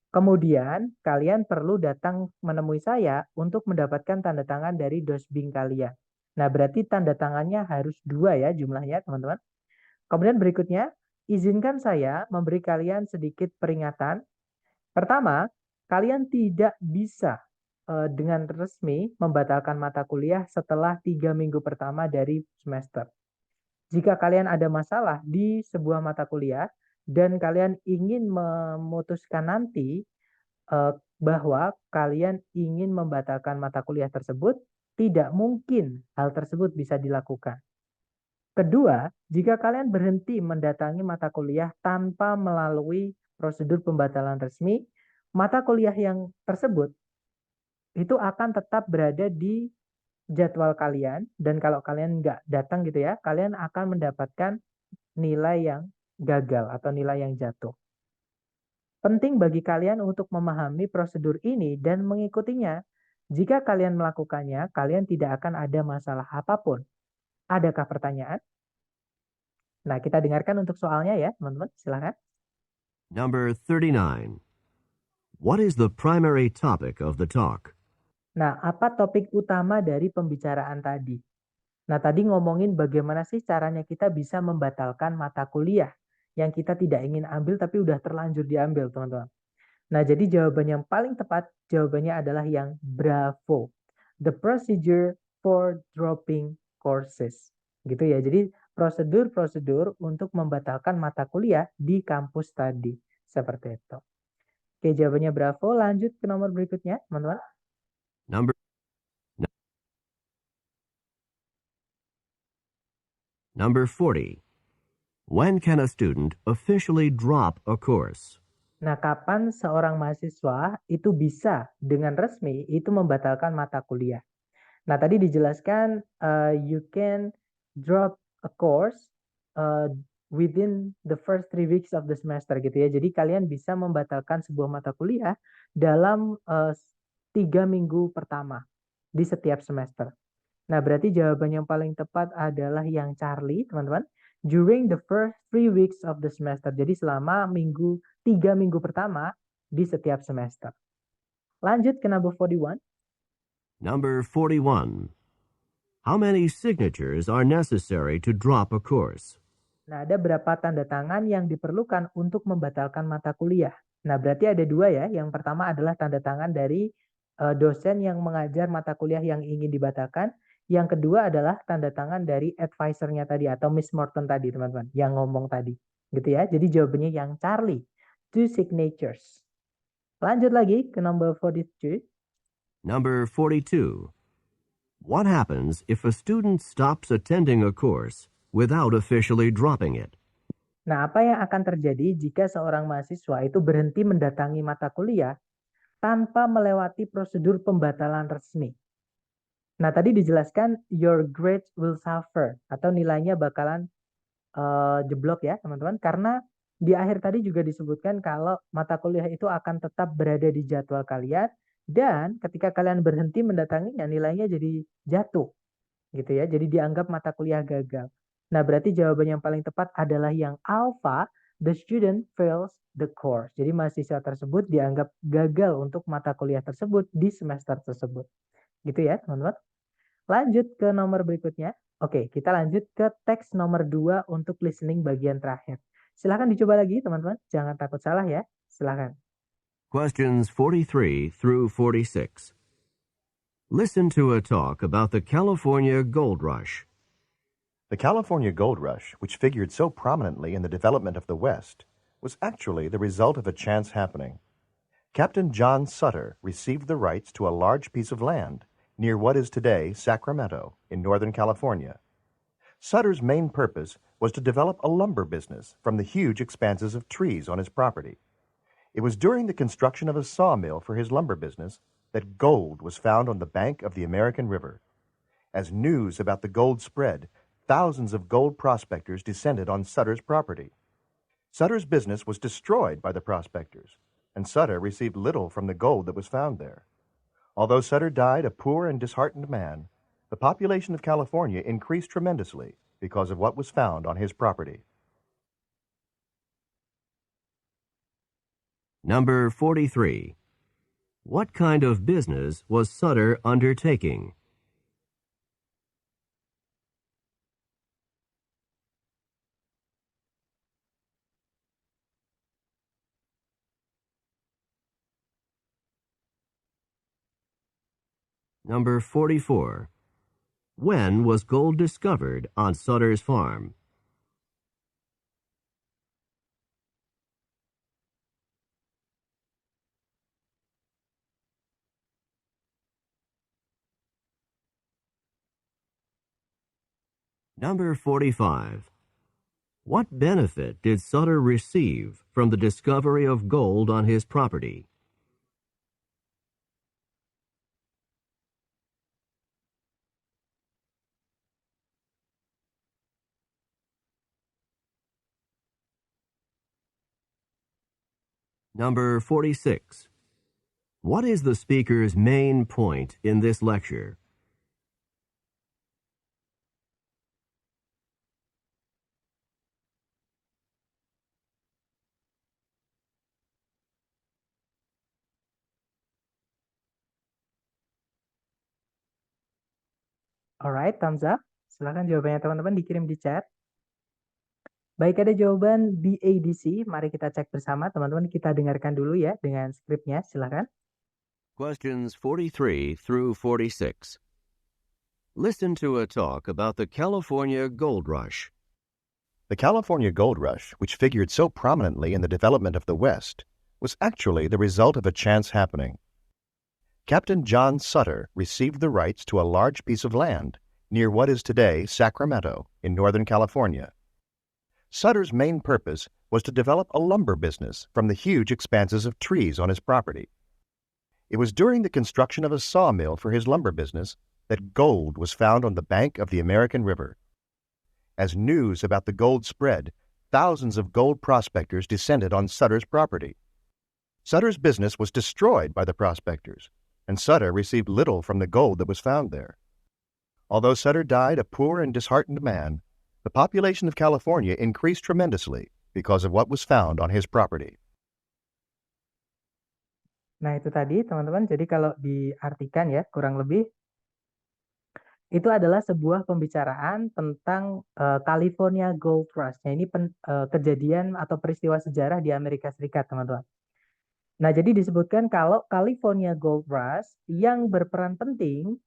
Speaker 1: Kemudian, kalian perlu datang menemui saya untuk mendapatkan tanda tangan dari dosbing kalian. Nah, berarti tanda tangannya harus 2 ya jumlahnya, teman-teman. Kemudian berikutnya, izinkan saya memberi kalian sedikit peringatan. Pertama, kalian tidak bisa dengan resmi membatalkan mata kuliah setelah 3 minggu pertama dari semester. Jika kalian ada masalah di sebuah mata kuliah, dan kalian ingin memutuskan nanti bahwa kalian ingin membatalkan mata kuliah tersebut, tidak mungkin hal tersebut bisa dilakukan. Kedua, jika kalian berhenti mendatangi mata kuliah tanpa melalui prosedur pembatalan resmi, mata kuliah yang tersebut itu akan tetap berada di jadwal kalian, dan kalau kalian nggak datang gitu ya, kalian akan mendapatkan nilai yang gagal atau nilai yang jatuh. Penting bagi kalian untuk memahami prosedur ini dan mengikutinya. Jika kalian melakukannya, kalian tidak akan ada masalah apapun. Adakah pertanyaan? Nah, kita dengarkan untuk soalnya ya, teman-teman. Silakan.
Speaker 2: Number 39. What is the primary topic of the talk?
Speaker 1: Nah, apa topik utama dari pembicaraan tadi? Nah, tadi ngomongin bagaimana sih caranya kita bisa membatalkan mata kuliah yang kita tidak ingin ambil tapi udah terlanjur diambil, teman-teman. Nah, jadi jawaban yang paling tepat, jawabannya adalah yang bravo. The procedure for dropping courses. Gitu ya, jadi prosedur-prosedur untuk membatalkan mata kuliah di kampus tadi. Seperti itu. Oke, jawabannya bravo. Lanjut ke nomor berikutnya, teman-teman.
Speaker 2: Number Number 40. When can a student officially drop a course?
Speaker 1: Nah, kapan seorang mahasiswa itu bisa dengan resmi itu membatalkan mata kuliah? Nah, tadi dijelaskan you can drop a course within the first 3 weeks of the semester gitu ya. Jadi kalian bisa membatalkan sebuah mata kuliah dalam 3 minggu pertama di setiap semester. Nah, berarti jawaban yang paling tepat adalah yang Charlie, teman-teman. During the first 3 weeks of the semester. Jadi selama 3 minggu pertama di setiap semester. Lanjut ke number 41.
Speaker 2: Number 41. How many signatures are necessary to drop a course?
Speaker 1: Nah, ada berapa tanda tangan yang diperlukan untuk membatalkan mata kuliah? Nah, berarti ada 2 ya. Yang pertama adalah tanda tangan dari dosen yang mengajar mata kuliah yang ingin dibatalkan. Yang kedua adalah tanda tangan dari advisernya tadi atau Miss Morton tadi, teman-teman, yang ngomong tadi. Gitu ya. Jadi jawabannya yang Charlie. 2 signatures. Lanjut lagi ke number 42.
Speaker 2: Number 42. What happens if a student stops attending a course without officially dropping it?
Speaker 1: Nah, apa yang akan terjadi jika seorang mahasiswa itu berhenti mendatangi mata kuliah tanpa melewati prosedur pembatalan resmi? Nah, tadi dijelaskan your grades will suffer atau nilainya bakalan jeblok ya, teman-teman. Karena di akhir tadi juga disebutkan kalau mata kuliah itu akan tetap berada di jadwal kalian dan ketika kalian berhenti mendatanginya nilainya jadi jatuh. Gitu ya. Jadi dianggap mata kuliah gagal. Nah, berarti jawaban yang paling tepat adalah yang alpha, the student fails the course. Jadi mahasiswa tersebut dianggap gagal untuk mata kuliah tersebut di semester tersebut. Gitu ya, teman-teman. Lanjut ke nomor berikutnya. Oke, kita lanjut ke teks nomor 2 untuk listening bagian terakhir. Silahkan dicoba lagi, teman-teman. Jangan takut salah ya. Silahkan.
Speaker 2: Questions 43 through 46. Listen to a talk about the California Gold Rush.
Speaker 6: The California Gold Rush, which figured so prominently in the development of the West, was actually the result of a chance happening. Captain John Sutter received the rights to a large piece of land near what is today Sacramento in Northern California. Sutter's main purpose was to develop a lumber business from the huge expanses of trees on his property. It was during the construction of a sawmill for his lumber business that gold was found on the bank of the American River. As news about the gold spread, thousands of gold prospectors descended on Sutter's property. Sutter's business was destroyed by the prospectors, and Sutter received little from the gold that was found there. Although Sutter died a poor and disheartened man, the population of California increased tremendously because of what was found on his property.
Speaker 2: Number 43. What kind of business was Sutter undertaking? Number 44. When was gold discovered on Sutter's farm? Number 45. What benefit did Sutter receive from the discovery of gold on his property? Number 46. What is the speaker's main point in this lecture?
Speaker 1: Alright, thumbs up. Silahkan jawabannya teman-teman dikirim di chat. Baik, ada jawaban BADC. Mari kita cek bersama, teman-teman. Kita dengarkan dulu ya dengan skripnya. Silahkan.
Speaker 2: Questions 43 through 46. Listen to a talk about the California Gold Rush.
Speaker 6: The California Gold Rush, which figured so prominently in the development of the West, was actually the result of a chance happening. Captain John Sutter received the rights to a large piece of land near what is today Sacramento in Northern California. Sutter's main purpose was to develop a lumber business from the huge expanses of trees on his property. It was during the construction of a sawmill for his lumber business that gold was found on the bank of the American River. As news about the gold spread, thousands of gold prospectors descended on Sutter's property. Sutter's business was destroyed by the prospectors, and Sutter received little from the gold that was found there. Although Sutter died a poor and disheartened man, the population of California increased tremendously because of what was found on his property.
Speaker 1: Nah, itu tadi teman-teman. Jadi kalau diartikan ya, kurang lebih itu adalah sebuah pembicaraan tentang California Gold Rush. Nah, ini kejadian atau peristiwa sejarah di Amerika Serikat, teman-teman. Nah, jadi disebutkan kalau California Gold Rush yang berperan penting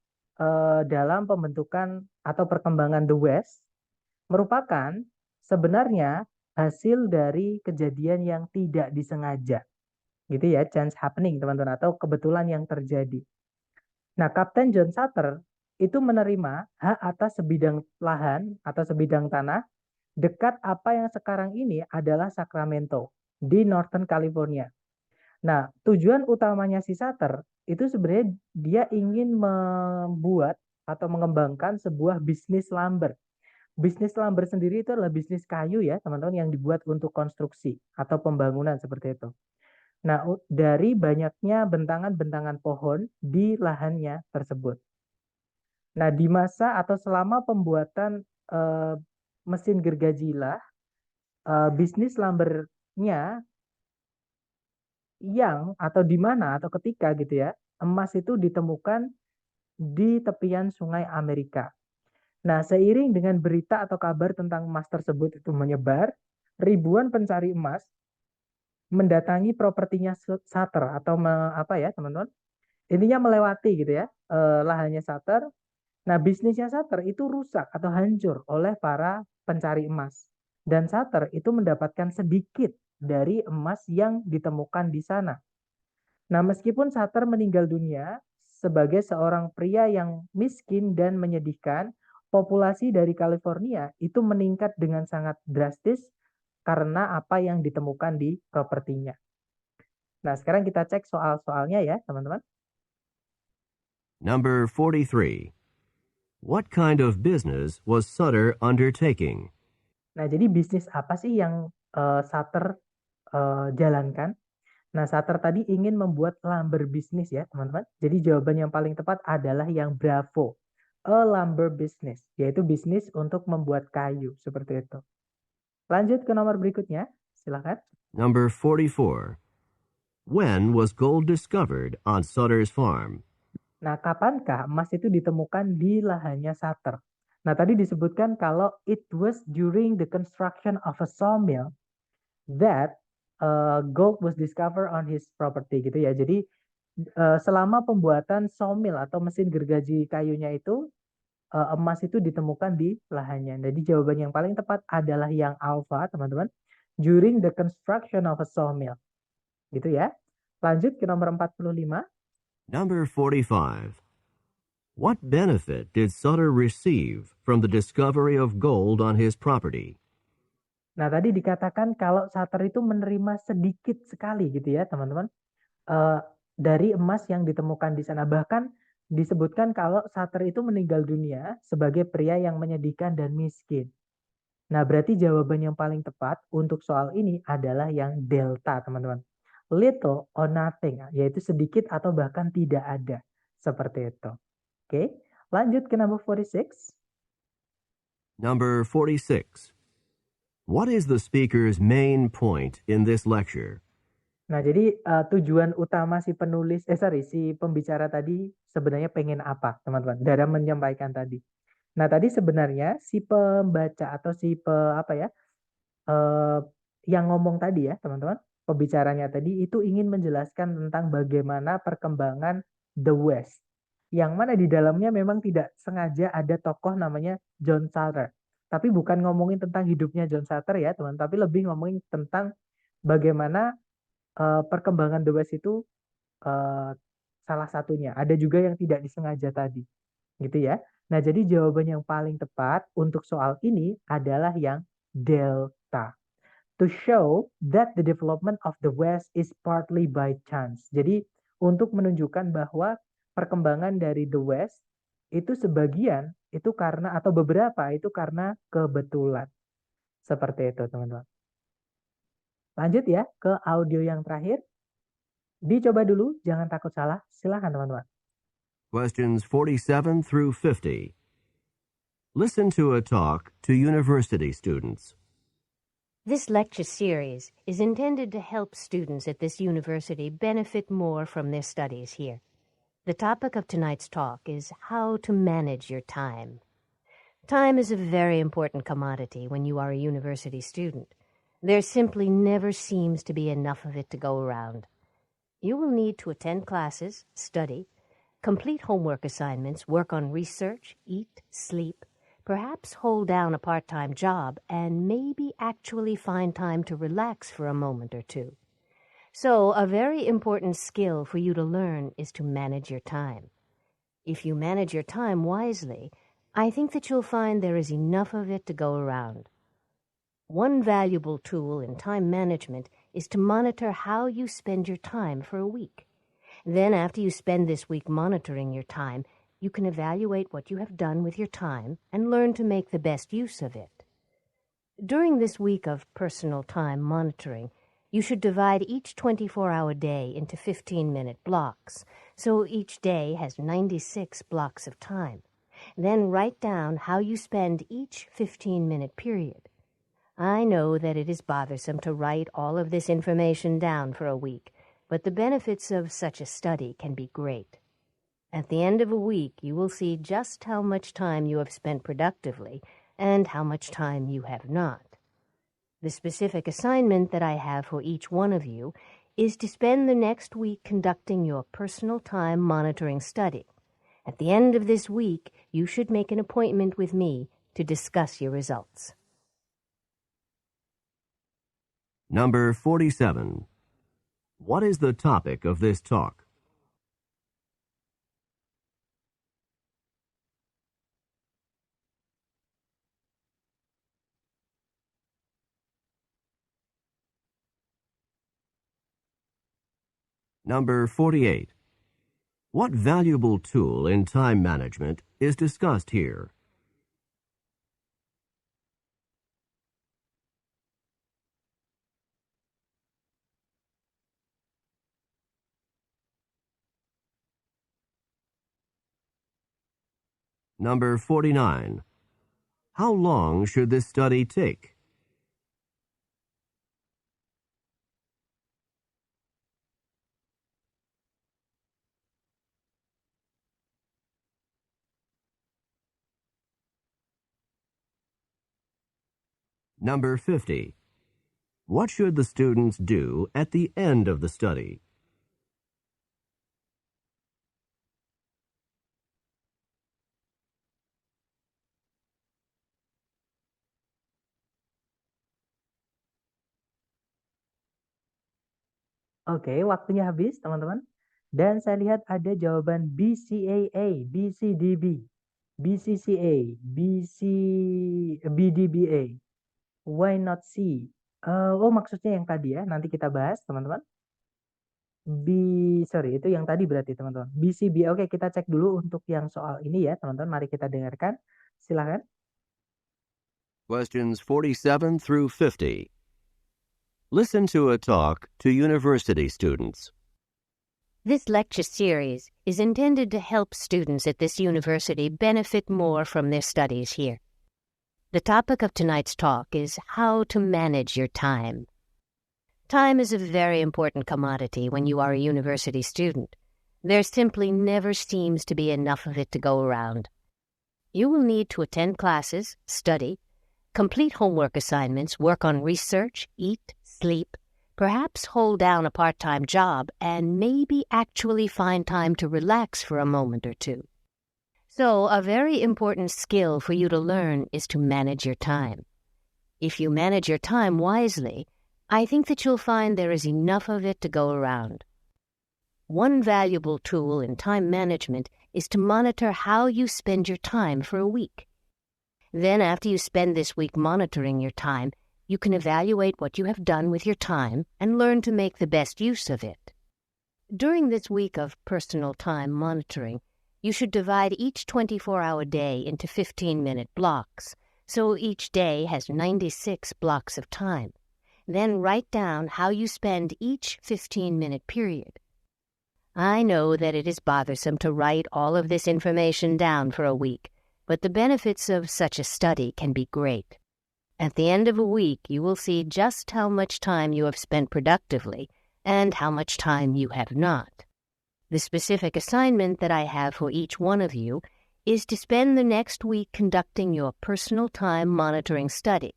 Speaker 1: dalam pembentukan atau perkembangan The West merupakan sebenarnya hasil dari kejadian yang tidak disengaja. Gitu ya, chance happening, teman-teman, atau kebetulan yang terjadi. Nah, Kapten John Sutter itu menerima hak atas sebidang lahan atau sebidang tanah dekat apa yang sekarang ini adalah Sacramento di Northern California. Nah, tujuan utamanya si Sutter itu sebenarnya dia ingin membuat atau mengembangkan sebuah bisnis lumber. Bisnis lumber sendiri itu adalah bisnis kayu ya, teman-teman, yang dibuat untuk konstruksi atau pembangunan seperti itu. Nah, dari banyaknya bentangan-bentangan pohon di lahannya tersebut. Nah, di masa atau selama pembuatan mesin gergaji bisnis lumbernya yang atau di mana atau ketika gitu ya, emas itu ditemukan di tepian sungai Amerika. Nah, seiring dengan berita atau kabar tentang emas tersebut itu menyebar, ribuan pencari emas mendatangi propertinya Sutter atau apa ya, teman-teman? Intinya melewati gitu ya, lahannya Sutter. Nah, bisnisnya Sutter itu rusak atau hancur oleh para pencari emas. Dan Sutter itu mendapatkan sedikit dari emas yang ditemukan di sana. Nah, meskipun Sutter meninggal dunia sebagai seorang pria yang miskin dan menyedihkan, populasi dari California itu meningkat dengan sangat drastis karena apa yang ditemukan di propertinya. Nah, sekarang kita cek soal-soalnya ya, teman-teman.
Speaker 2: Number 43. What kind of business was Sutter undertaking?
Speaker 1: Nah, jadi bisnis apa sih yang Sutter jalankan? Nah, Sutter tadi ingin membuat lumber business ya, teman-teman. Jadi jawaban yang paling tepat adalah yang bravo. A lumber business, yaitu bisnis untuk membuat kayu, seperti itu. Lanjut ke nomor berikutnya, silakan.
Speaker 2: Number 44. When was gold discovered on Sutter's farm?
Speaker 1: Nah, kapankah emas itu ditemukan di lahannya Sutter? Nah, tadi disebutkan kalau it was during the construction of a sawmill that gold was discovered on his property gitu ya. Jadi selama pembuatan sawmill atau mesin gergaji kayunya itu emas itu ditemukan di lahannya. Jadi jawaban yang paling tepat adalah yang alpha, teman-teman. During the construction of a sawmill. Gitu ya. Lanjut ke nomor 45.
Speaker 2: Number 45. What benefit did Sutter receive from the discovery of gold on his property?
Speaker 1: Nah, tadi dikatakan kalau Sutter itu menerima sedikit sekali gitu ya, teman-teman. Dari emas yang ditemukan di sana. Bahkan disebutkan kalau Sutter itu meninggal dunia sebagai pria yang menyedihkan dan miskin. Nah, berarti jawaban yang paling tepat untuk soal ini adalah yang delta, teman-teman. Little or nothing, yaitu sedikit atau bahkan tidak ada. Seperti itu. Oke, lanjut ke number 46.
Speaker 2: Number 46. What is the speaker's main point in this lecture?
Speaker 1: Nah, jadi tujuan utama si pembicara tadi sebenarnya pengen apa, teman-teman, dalam menyampaikan tadi. Nah, tadi sebenarnya si pembaca atau yang ngomong tadi ya, teman-teman, pembicaranya tadi itu ingin menjelaskan tentang bagaimana perkembangan The West. Yang mana di dalamnya memang tidak sengaja ada tokoh namanya John Sutter. Tapi bukan ngomongin tentang hidupnya John Sutter ya, teman, tapi lebih ngomongin tentang bagaimana perkembangan The West itu salah satunya. Ada juga yang tidak disengaja tadi. Gitu ya. Nah, jadi jawaban yang paling tepat untuk soal ini adalah yang delta. To show that the development of the West is partly by chance. Jadi, untuk menunjukkan bahwa perkembangan dari the West itu sebagian itu karena atau beberapa itu karena kebetulan. Seperti itu, teman-teman. Lanjut ya ke audio yang terakhir. Dicoba dulu, jangan takut salah. Silakan, teman-teman.
Speaker 2: Questions 47 through 50. Listen to a talk to university students.
Speaker 7: This lecture series is intended to help students at this university benefit more from their studies here. The topic of tonight's talk is how to manage your time. Time is a very important commodity when you are a university student. There simply never seems to be enough of it to go around. You will need to attend classes, study, complete homework assignments, work on research, eat, sleep, perhaps hold down a part-time job, and maybe actually find time to relax for a moment or two. So, a very important skill for you to learn is to manage your time. If you manage your time wisely, I think that you'll find there is enough of it to go around. One valuable tool in time management is to monitor how you spend your time for a week. Then, after you spend this week monitoring your time, you can evaluate what you have done with your time and learn to make the best use of it. During this week of personal time monitoring, you should divide each 24-hour day into 15-minute blocks, so each day has 96 blocks of time. Then write down how you spend each 15-minute period. I know that it is bothersome to write all of this information down for a week, but the benefits of such a study can be great. At the end of a week, you will see just how much time you have spent productively and how much time you have not. The specific assignment that I have for each one of you is to spend the next week conducting your personal time monitoring study. At the end of this week, you should make an appointment with me to discuss your results.
Speaker 2: Number 47. What is the topic of this talk? Number 48. What valuable tool in time management is discussed here? Number 49. How long should this study take? Number 50. What should the students do at the end of the study?
Speaker 1: Oke, waktunya habis, teman-teman. Dan saya lihat ada jawaban BCAA, BCDB, BCCA, BDBA. Why not C? Maksudnya yang tadi ya, nanti kita bahas, teman-teman. Itu yang tadi berarti, teman-teman. BCB. Oke, kita cek dulu untuk yang soal ini ya, teman-teman. Mari kita dengarkan. Silakan.
Speaker 2: Questions 47 through 50. Listen to a talk to university students.
Speaker 7: This lecture series is intended to help students at this university benefit more from their studies here. The topic of tonight's talk is how to manage your time. Time is a very important commodity when you are a university student. There simply never seems to be enough of it to go around. You will need to attend classes, study, complete homework assignments, work on research, eat, sleep, perhaps hold down a part-time job, and maybe actually find time to relax for a moment or two. So, a very important skill for you to learn is to manage your time. If you manage your time wisely, I think that you'll find there is enough of it to go around. One valuable tool in time management is to monitor how you spend your time for a week. Then, after you spend this week monitoring your time, you can evaluate what you have done with your time and learn to make the best use of it. During this week of personal time monitoring, you should divide each 24-hour day into 15-minute blocks, so each day has 96 blocks of time. Then write down how you spend each 15-minute period. I know that it is bothersome to write all of this information down for a week, but the benefits of such a study can be great. At the end of a week, you will see just how much time you have spent productively and how much time you have not. The specific assignment that I have for each one of you is to spend the next week conducting your personal time monitoring study.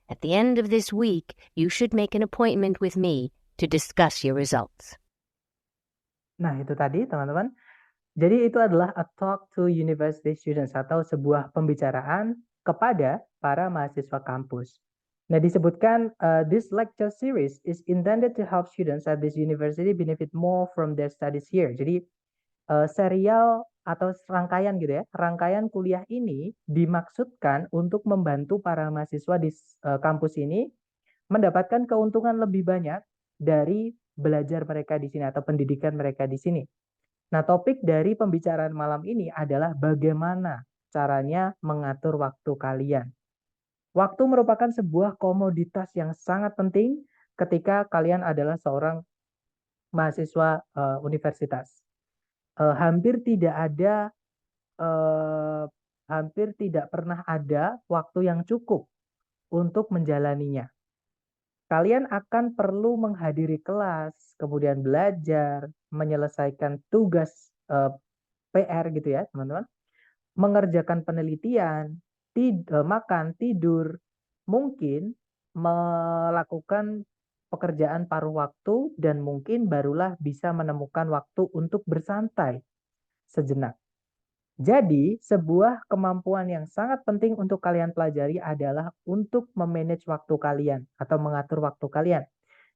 Speaker 7: At the end of this week, you should make an appointment with me to discuss your results.
Speaker 1: Nah, itu tadi teman-teman. Jadi itu adalah a talk to university students atau sebuah pembicaraan kepada para mahasiswa kampus. Nah, disebutkan this lecture series is intended to help students at this university benefit more from their studies here. Jadi serial atau rangkaian gitu ya, rangkaian kuliah ini dimaksudkan untuk membantu para mahasiswa di kampus ini mendapatkan keuntungan lebih banyak dari belajar mereka di sini atau pendidikan mereka di sini. Nah, topik dari pembicaraan malam ini adalah bagaimana caranya mengatur waktu kalian. Waktu merupakan sebuah komoditas yang sangat penting ketika kalian adalah seorang mahasiswa universitas. Hampir tidak pernah ada waktu yang cukup untuk menjalaninya. Kalian akan perlu menghadiri kelas, kemudian belajar, menyelesaikan tugas PR gitu ya, teman-teman. Mengerjakan penelitian, makan, tidur, mungkin melakukan pekerjaan paruh waktu dan mungkin barulah bisa menemukan waktu untuk bersantai sejenak. Jadi, sebuah kemampuan yang sangat penting untuk kalian pelajari adalah untuk memanage waktu kalian atau mengatur waktu kalian.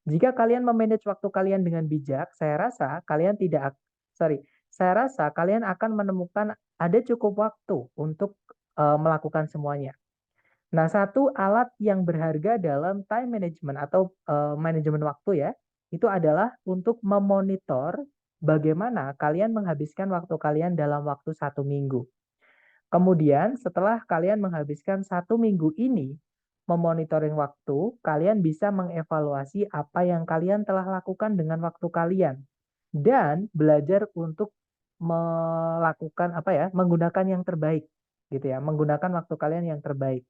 Speaker 1: Jika kalian memanage waktu kalian dengan bijak, saya rasa kalian akan menemukan ada cukup waktu untuk melakukan semuanya. Nah, satu alat yang berharga dalam time management atau manajemen waktu ya, itu adalah untuk memonitor bagaimana kalian menghabiskan waktu kalian dalam waktu 1 minggu. Kemudian setelah kalian menghabiskan 1 minggu ini memonitoring waktu, kalian bisa mengevaluasi apa yang kalian telah lakukan dengan waktu kalian dan belajar untuk menggunakan yang terbaik gitu ya, menggunakan waktu kalian yang terbaik.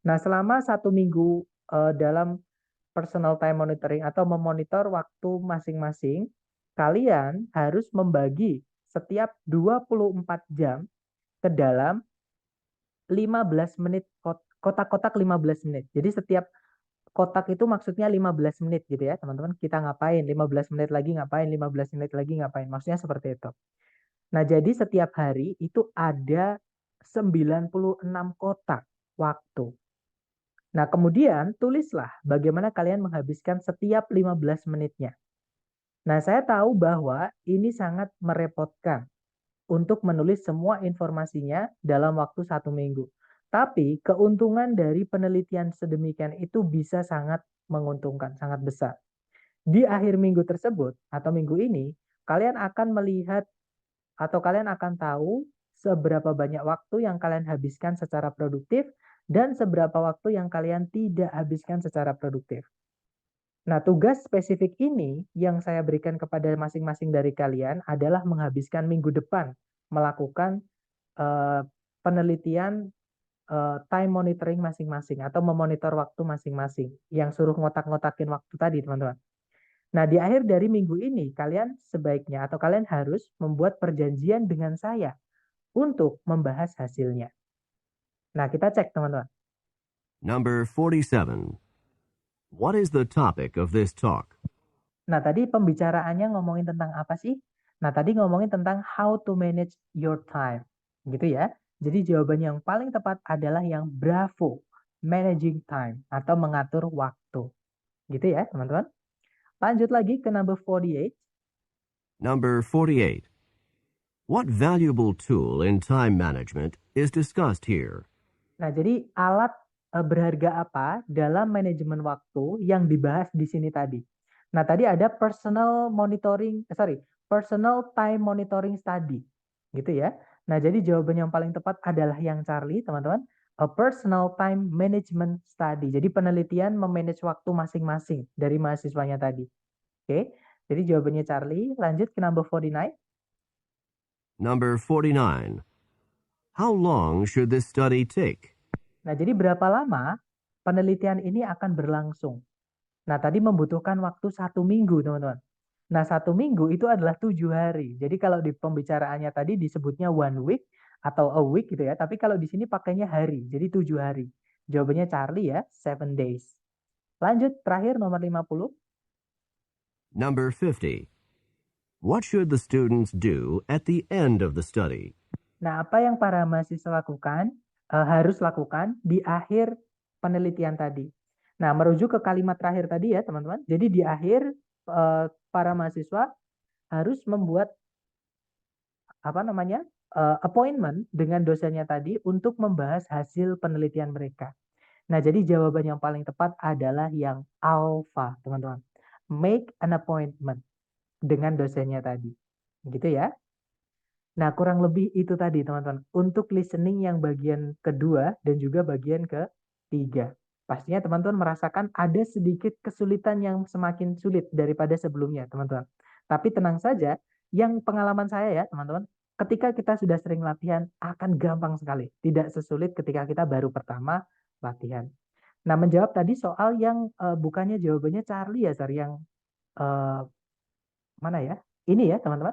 Speaker 1: Nah, selama 1 minggu dalam personal time monitoring atau memonitor waktu masing-masing, kalian harus membagi setiap 24 jam ke dalam 15 menit, kotak-kotak 15 menit. Jadi setiap kotak itu maksudnya 15 menit gitu ya, teman-teman. Kita ngapain, 15 menit lagi ngapain, 15 menit lagi ngapain. Maksudnya seperti itu. Nah, jadi setiap hari itu ada 96 kotak waktu. Nah, kemudian tulislah bagaimana kalian menghabiskan setiap 15 menitnya. Nah, saya tahu bahwa ini sangat merepotkan untuk menulis semua informasinya dalam waktu 1 minggu. Tapi keuntungan dari penelitian sedemikian itu bisa sangat menguntungkan, sangat besar. Di akhir minggu tersebut atau minggu ini, kalian akan melihat atau kalian akan tahu seberapa banyak waktu yang kalian habiskan secara produktif dan seberapa waktu yang kalian tidak habiskan secara produktif. Nah, tugas spesifik ini yang saya berikan kepada masing-masing dari kalian adalah menghabiskan minggu depan melakukan penelitian time monitoring masing-masing atau memonitor waktu masing-masing yang suruh ngotak-ngotakin waktu tadi, teman-teman. Nah, di akhir dari minggu ini kalian sebaiknya atau kalian harus membuat perjanjian dengan saya untuk membahas hasilnya. Nah, kita cek, teman-teman.
Speaker 2: Number 47. What is the topic of this talk?
Speaker 1: Nah, tadi pembicaraannya ngomongin tentang apa sih? Nah, tadi ngomongin tentang how to manage your time. Gitu ya. Jadi jawaban yang paling tepat adalah yang bravo, managing time atau mengatur waktu. Gitu ya, teman-teman. Lanjut lagi ke number 48.
Speaker 2: Number 48. What valuable tool in time management is discussed here?
Speaker 1: Nah, jadi alat berharga apa dalam manajemen waktu yang dibahas di sini tadi? Nah, tadi ada personal time monitoring study, gitu ya. Nah, jadi jawaban yang paling tepat adalah yang Charlie, teman-teman. A personal time management study. Jadi penelitian memanage waktu masing-masing dari mahasiswanya tadi. Oke, jadi jawabannya Charlie. Lanjut ke number 49.
Speaker 2: Number 49. How long should this study take?
Speaker 1: Nah, jadi berapa lama penelitian ini akan berlangsung? Nah, tadi membutuhkan waktu 1 minggu, teman-teman. Nah, 1 minggu itu adalah 7 hari. Jadi kalau di pembicaraannya tadi disebutnya 1 week atau a week gitu ya. Tapi kalau di sini pakainya hari, jadi 7 hari. Jawabannya Charlie ya, 7 days. Lanjut, terakhir nomor 50.
Speaker 2: Number 50. What should the students do at the end of the study?
Speaker 1: Nah, apa yang para mahasiswa lakukan, harus lakukan di akhir penelitian tadi? Nah, merujuk ke kalimat terakhir tadi ya, teman-teman. Jadi di akhir para mahasiswa harus membuat appointment dengan dosennya tadi untuk membahas hasil penelitian mereka. Nah, jadi jawaban yang paling tepat adalah yang alpha, teman-teman. Make an appointment dengan dosennya tadi. Gitu ya. Nah, kurang lebih itu tadi, teman-teman. Untuk listening yang bagian kedua dan juga bagian ketiga. Pastinya teman-teman merasakan ada sedikit kesulitan yang semakin sulit daripada sebelumnya, teman-teman. Tapi tenang saja, yang pengalaman saya ya, teman-teman, ketika kita sudah sering latihan, akan gampang sekali. Tidak sesulit ketika kita baru pertama latihan. Nah, menjawab tadi soal yang bukannya jawabannya Charlie ya, Sar, yang mana ya? Ini ya, teman-teman.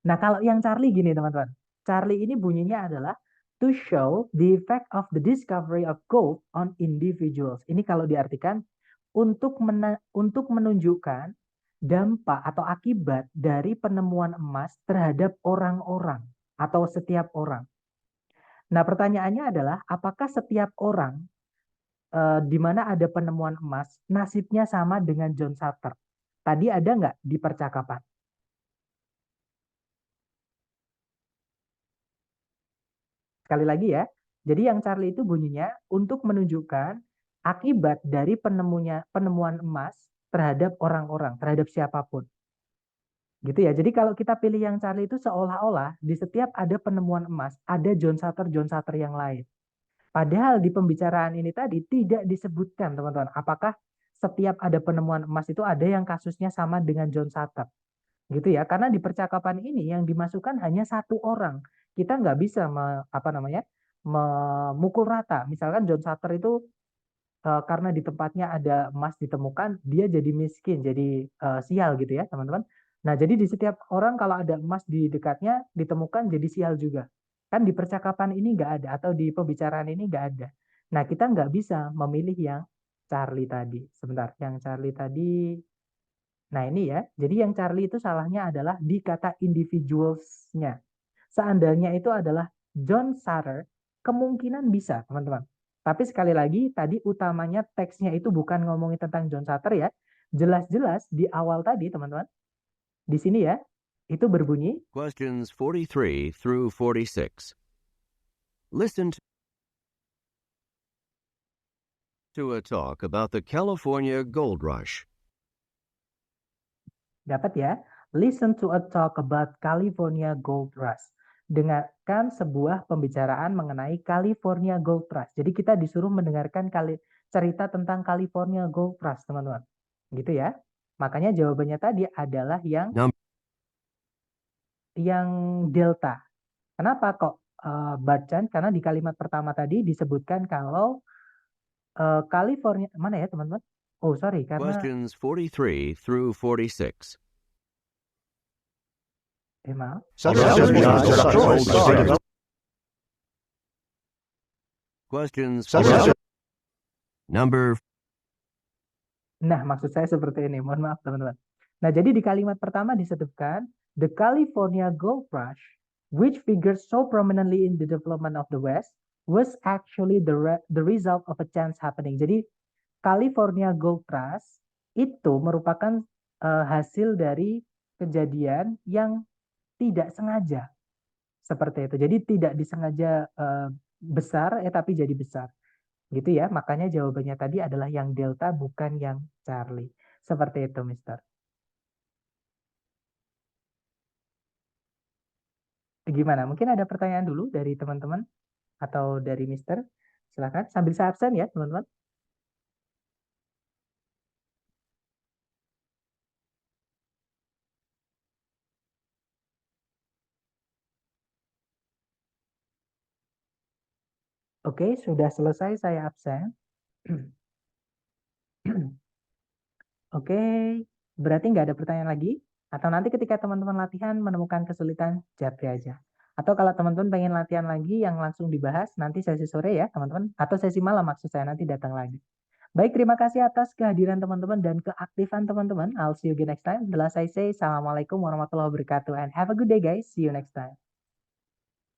Speaker 1: Nah, kalau yang Charlie gini, teman-teman. Charlie ini bunyinya adalah to show the effect of the discovery of gold on individuals. Ini kalau diartikan untuk menunjukkan dampak atau akibat dari penemuan emas terhadap orang-orang atau setiap orang. Nah, pertanyaannya adalah apakah setiap orang di mana ada penemuan emas nasibnya sama dengan John Sutter? Tadi ada nggak di percakapan? Sekali lagi ya, jadi yang Charlie itu bunyinya untuk menunjukkan akibat dari penemuan emas terhadap orang-orang, terhadap siapapun. Gitu ya. Jadi kalau kita pilih yang Charlie itu seolah-olah di setiap ada penemuan emas, ada John Sutter yang lain. Padahal di pembicaraan ini tadi tidak disebutkan, teman-teman, apakah setiap ada penemuan emas itu ada yang kasusnya sama dengan John Sutter. Gitu ya. Karena di percakapan ini yang dimasukkan hanya satu orang. Kita nggak bisa memukul rata. Misalkan John Sutter itu karena di tempatnya ada emas ditemukan, dia jadi miskin, jadi sial gitu ya, teman-teman. Nah, jadi di setiap orang kalau ada emas di dekatnya ditemukan jadi sial juga. Kan di percakapan ini nggak ada, atau di pembicaraan ini nggak ada. Nah, kita nggak bisa memilih yang Charlie tadi. Sebentar, yang Charlie tadi. Nah, ini ya. Jadi yang Charlie itu salahnya adalah di kata individuals-nya. Seandainya itu adalah John Sutter, kemungkinan bisa, teman-teman. Tapi sekali lagi, tadi utamanya teksnya itu bukan ngomongin tentang John Sutter ya. Jelas-jelas di awal tadi, teman-teman. Di sini ya, itu berbunyi.
Speaker 2: Questions 43 through 46. Listen to a talk about the California Gold Rush.
Speaker 1: Dapat ya? Listen to a talk about California Gold Rush. Dengarkan sebuah pembicaraan mengenai California Gold Rush. Jadi kita disuruh mendengarkan cerita tentang California Gold Rush, teman-teman. Gitu ya. Makanya jawabannya tadi adalah yang delta. Kenapa kok Barchan? Karena di kalimat pertama tadi disebutkan kalau California, mana ya teman-teman? Oh sorry, karena
Speaker 2: Questions 43 through 46.
Speaker 1: maaf.
Speaker 2: Questions number.
Speaker 1: Nah, maksud saya seperti ini. Mohon maaf, teman-teman. Nah, jadi di kalimat pertama disebutkan the California Gold Rush, which figures so prominently in the development of the West, was actually the result of a chance happening. Jadi California Gold Rush itu merupakan hasil dari kejadian yang tidak sengaja. Seperti itu. Jadi tidak disengaja besar, tapi jadi besar. Gitu ya. Makanya jawabannya tadi adalah yang delta, bukan yang Charlie. Seperti itu, Mister. Gimana? Mungkin ada pertanyaan dulu dari teman-teman atau dari Mister? Silakan. Sambil saya absen ya, teman-teman. Oke, sudah selesai saya absen. Oke, berarti nggak ada pertanyaan lagi? Atau nanti ketika teman-teman latihan menemukan kesulitan, japri aja. Atau kalau teman-teman pengen latihan lagi yang langsung dibahas, nanti sesi sore ya teman-teman. Atau sesi malam maksud saya, nanti datang lagi. Baik, terima kasih atas kehadiran teman-teman dan keaktifan teman-teman. I'll see you again next time. The last I say, Assalamualaikum warahmatullahi wabarakatuh. And have a good day guys. See you next time.